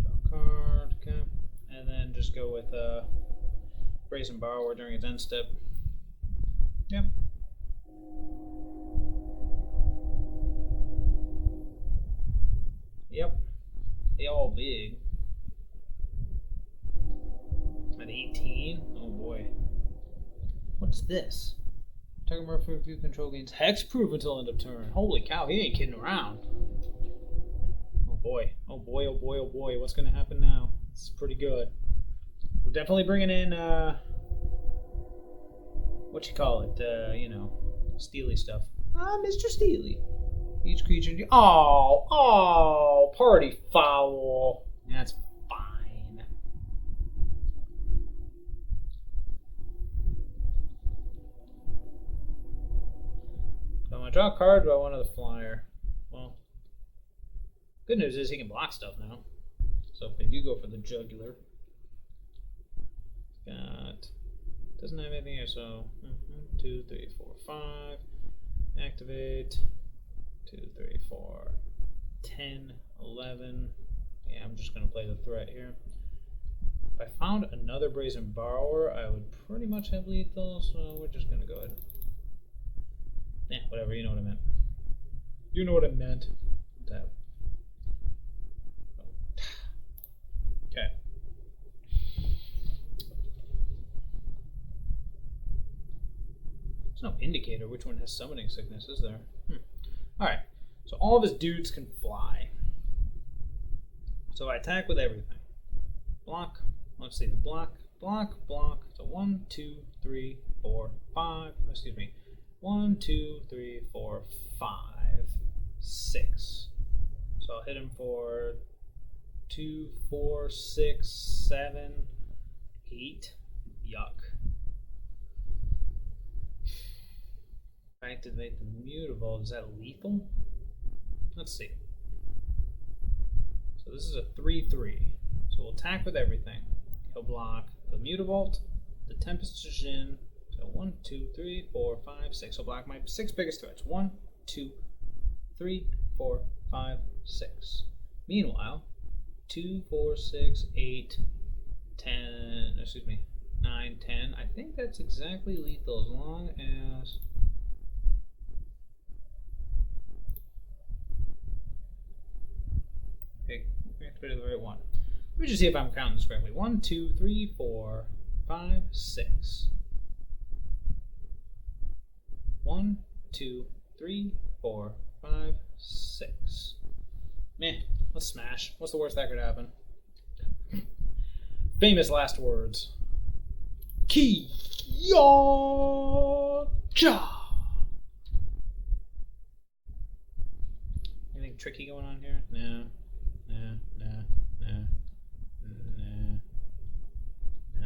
Draw a card, okay. And then just go with Brazen Borrower during its end step. Yep. Yep. They all big. I'm at 18. Oh boy. What's this? Target Merfolk view control gains hexproof until end of turn. Holy cow, he ain't kidding around. Oh boy. Oh boy, oh boy, oh boy. What's gonna happen now? This is pretty good. We're definitely bringing in what you call it? You know, Steely stuff. Mr. Steely. Each creature. Oh, party foul. That's fine. Do I want to draw a card? Or do I want another flyer? Well, good news is he can block stuff now. So if they do go for the jugular, doesn't have anything here. So 2, 3, 4, 5. Activate. 2, 3, 4, 10, 11. Yeah, I'm just going to play the threat here. If I found another Brazen Borrower, I would pretty much have lethal, so we're just going to go ahead. Yeah, whatever, you know what I meant. You know what I meant. Tap. Okay. There's no indicator which one has summoning sickness, is there? Alright, so all of his dudes can fly. So I attack with everything. Block, let's see, the block. So 1, 2, 3, 4, 5, excuse me. 1, 2, 3, 4, 5, 6. So I'll hit him for 2, 4, 6, 7, 8. Yuck. Activate the Mutavault. Is that lethal? Let's see. So this is a 3/3. So So we'll attack with everything. He'll block the Mutavault, the Tempest to Jin. So 1, 2, 3, 4, 5, 6. He'll block my 6 biggest threats. 1, 2, 3, 4, 5, 6. Meanwhile, 2, 4, 6, 8, 10, excuse me, 9, 10. I think that's exactly lethal as long as... Okay, we activated the right one. Let me just see if I'm counting this correctly. 1, 2, 3, 4, 5, 6. 1, 2, 3, 4, 5, 6. Meh, let's smash. What's the worst that could happen? Famous last words. Ki-ya-cha! Anything tricky going on here? No.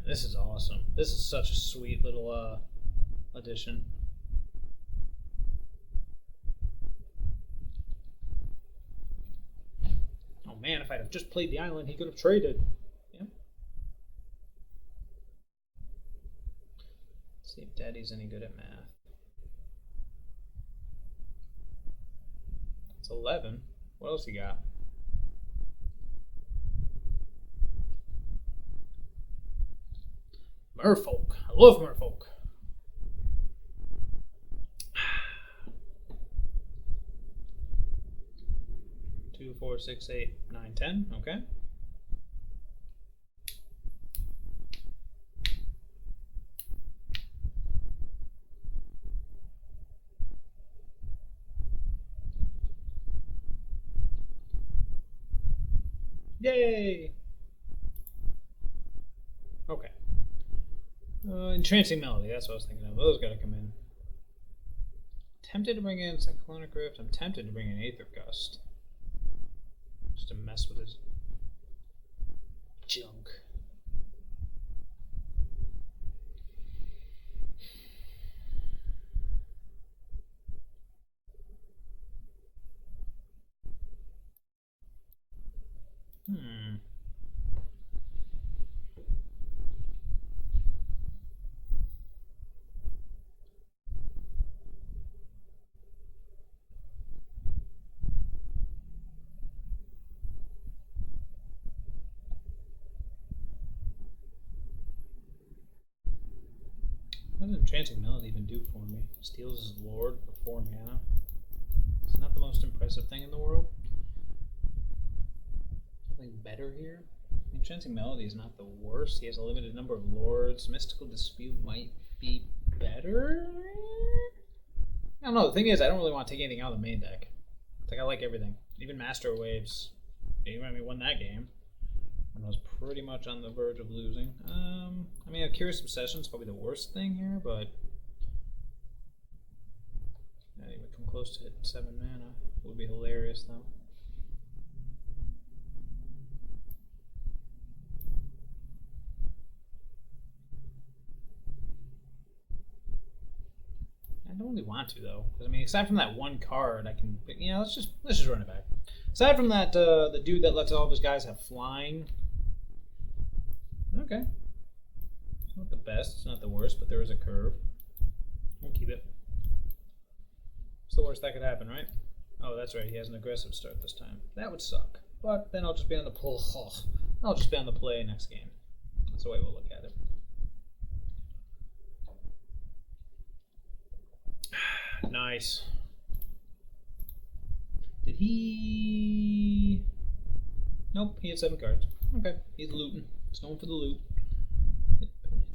This is awesome. This is such a sweet little addition. Oh man, if I'd have just played the island, he could have traded. Yep. Let's see if Daddy's any good at math. It's 11. What else you got? Merfolk. I love merfolk. Two, 4, 6, 8, 9, 10. Okay. Yay! Okay. Entrancing Melody, that's what I was thinking of. Those gotta come in. Tempted to bring in Cyclonic Rift. I'm tempted to bring in Aether Gust. Just to mess with his junk. What does Enchanting Melody even do for me? Steals his Lord for 4 mana. It's not the most impressive thing in the world. Something better here? Enchanting Melody is not the worst. He has a limited number of Lords. Mystical Dispute might be better? I don't know. The thing is, I don't really want to take anything out of the main deck. It's like I like everything. Even Master Waves. Even when we won that game. I was pretty much on the verge of losing. I mean, a Curious Obsession is probably the worst thing here, but not even come close to hitting 7 mana. It would be hilarious, though. I don't really want to, though, because I mean, aside from that one card, I can, you know, let's just run it back. Aside from that, the dude that lets all of his guys have flying. Okay. It's not the best, it's not the worst, but there is a curve. We'll keep it. It's the worst that could happen, right? Oh, that's right, he has an aggressive start this time. That would suck. But then I'll just be on the play. I'll just be on the play next game. That's the way we'll look at it. Nice. Did he... Nope, he had 7 cards. Okay, he's looting. He's going for the loot.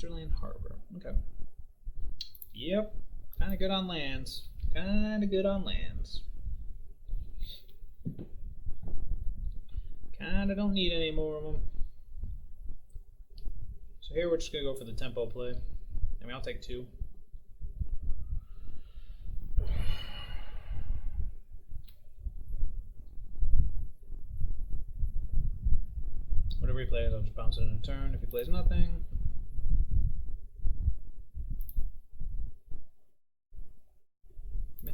Hinterland Harbor. Okay. Yep. Kind of good on lands. Kind of good on lands. Kind of don't need any more of them. So here we're just going to go for the tempo play. I mean, I'll take 2. Whatever he plays, I'll just bounce it in a turn. If he plays nothing, meh.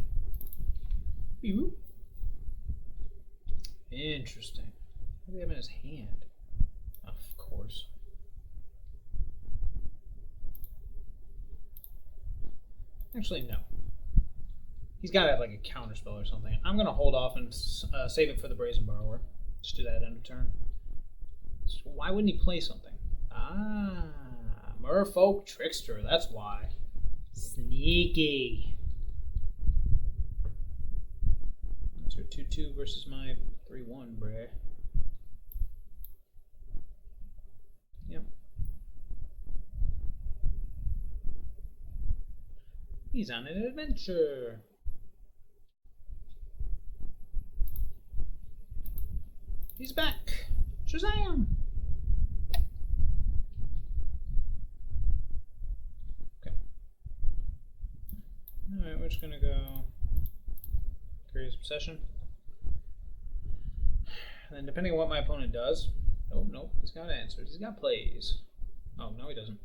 Interesting. What do we have in his hand? A course. Actually, no. He's got to have like a counter spell or something. I'm going to hold off and save it for the Brazen Borrower. Just do that end of turn. So why wouldn't he play something? Ah, Merfolk Trickster. That's why. Sneaky. That's your 2-2 versus my 3-1, bruh. Yep. He's on an adventure. He's back. Shazam! Okay. Alright, we're just gonna go Curious Obsession. And then depending on what my opponent does. Oh, nope, he's got answers. He's got plays. Oh, no, he doesn't.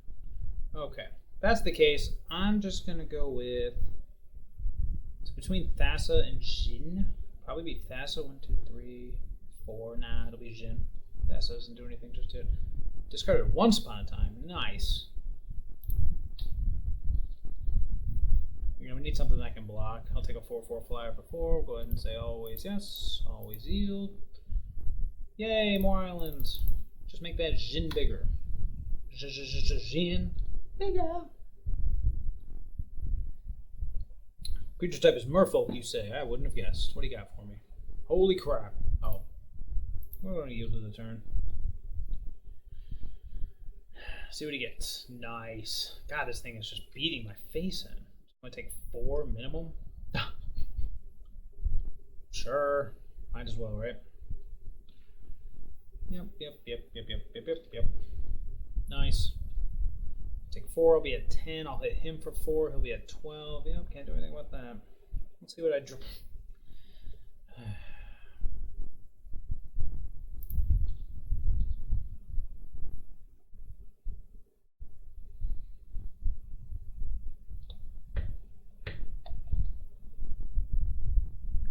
Okay. If that's the case, I'm just gonna go with. It's between Thassa and Jin. Probably be Thassa 1, 2, 3, 4. Nah, it'll be Jin. Thassa doesn't do anything just yet. Discarded once upon a time. Nice. You know, we need something that can block. I'll take a 4/4 flyer for 4. Go ahead and say always yes. Always yield. Yay, more islands. Just make that Jin bigger. Jin bigger. Creature type is Merfolk, you say. I wouldn't have guessed. What do you got for me? Holy crap. Oh. We're going to yield to the turn. See what he gets. Nice. God, this thing is just beating my face in. I'm going to take 4 minimum. Sure. Might as well, right? Yep. Nice. Take 4, I'll be at 10. I'll hit him for 4. He'll be at 12. Yep, can't do anything about that. Let's see what I draw.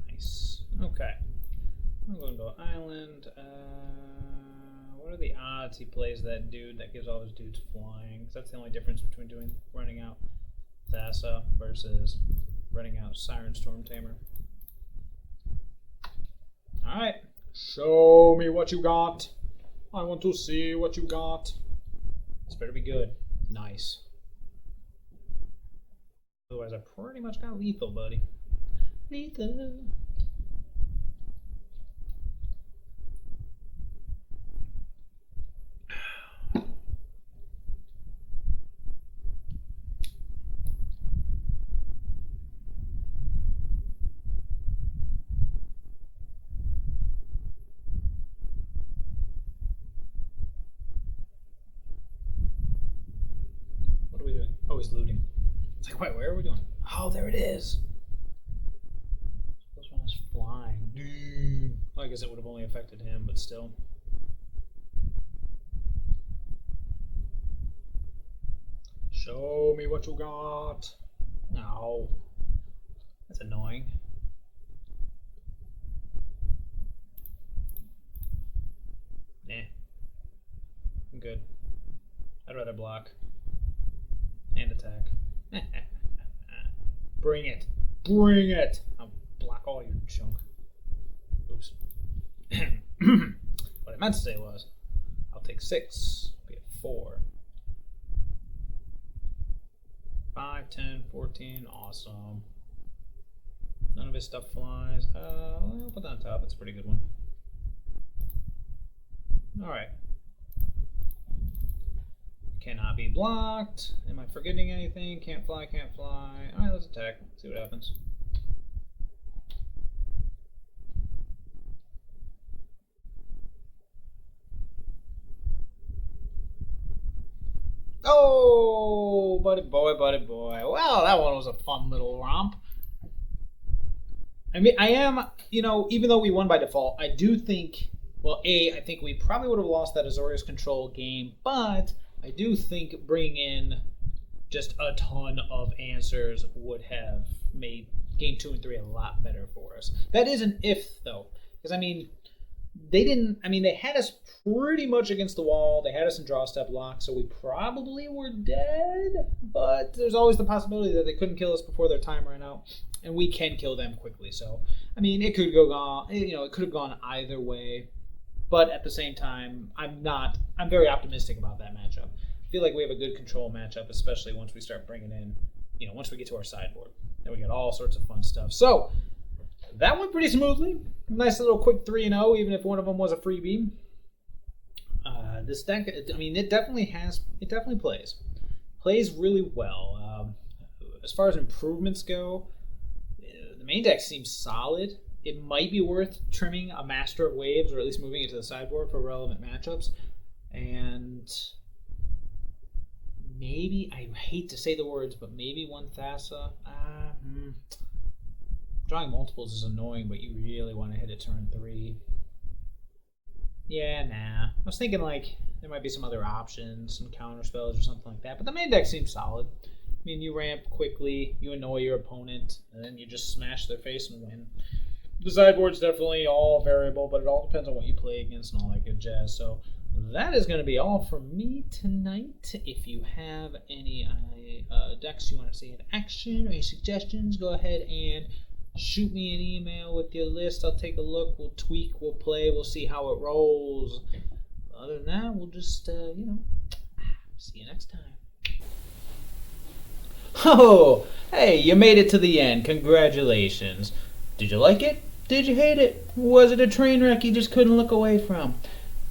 Nice. Okay. I'm going to island. What are the odds he plays that dude that gives all his dudes flying? Because that's the only difference between running out Thassa versus running out Siren Storm Tamer. Alright. Show me what you got. I want to see what you got. This better be good. Nice. Otherwise, I pretty much got lethal, buddy. Lethal. Oh, he's looting. It's like, wait, where are we going? Oh, there it is. This one is flying. Well, I guess it would have only affected him, but still. Show me what you got. No. That's annoying. Nah. I'm good. I'd rather block. And attack. Bring it. Bring it. I'll block all your junk. Oops. What I meant to say was, I'll take 6. Be at 4. 5, 10, 14. Awesome. None of his stuff flies. I'll put that on top. It's a pretty good one. Alright. Cannot be blocked. Am I forgetting anything? Can't fly, can't fly. Alright, let's attack. See what happens. Oh, buddy boy, buddy boy. Well, that one was a fun little romp. I mean, I am, you know, even though we won by default, I do think, well, I think we probably would have lost that Azorius control game, but I do think bringing in just a ton of answers would have made game 2 and 3 a lot better for us. That is an if, though, because I mean, they didn't. I mean, they had us pretty much against the wall. They had us in draw step lock, so we probably were dead. But there's always the possibility that they couldn't kill us before their time ran out, and we can kill them quickly. So, I mean, it could go on. It could have gone either way. But at the same time, I'm very optimistic about that matchup. I feel like we have a good control matchup, especially once we start bringing in, once we get to our sideboard. Then we get all sorts of fun stuff. So that went pretty smoothly. Nice little quick 3-0, even if one of them was a freebie. This deck, I mean, it definitely plays really well. As far as improvements go, the main deck seems solid. It might be worth trimming a Master of Waves, or at least moving it to the sideboard for relevant matchups. And maybe, I hate to say the words, but maybe one Thassa. Drawing multiples is annoying, but you really want to hit it turn 3. Yeah, nah. I was thinking like there might be some other options, some counter spells or something like that. But the main deck seems solid. I mean, you ramp quickly, you annoy your opponent, and then you just smash their face and win. The sideboard's definitely all variable, but it all depends on what you play against and all that good jazz. So that is going to be all from me tonight. If you have any decks you want to see in action or any suggestions, go ahead and shoot me an email with your list. I'll take a look. We'll tweak. We'll play. We'll see how it rolls. Other than that, we'll just, see you next time. Oh, hey, you made it to the end. Congratulations. Did you like it? Did you hate it? Was it a train wreck you just couldn't look away from?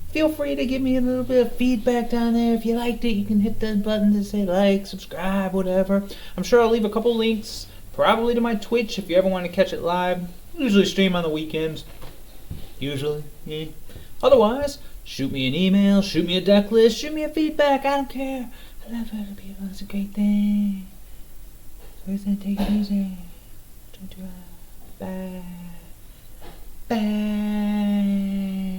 Feel free to give me a little bit of feedback down there. If you liked it, you can hit the button to say like, subscribe, whatever. I'm sure I'll leave a couple links, probably to my Twitch if you ever want to catch it live. I usually stream on the weekends. Usually, yeah. Otherwise, shoot me an email, shoot me a deck list, shoot me a feedback. I don't care. I love other people. It's a great thing. So take it easy. Don't do it. Bye. Bye.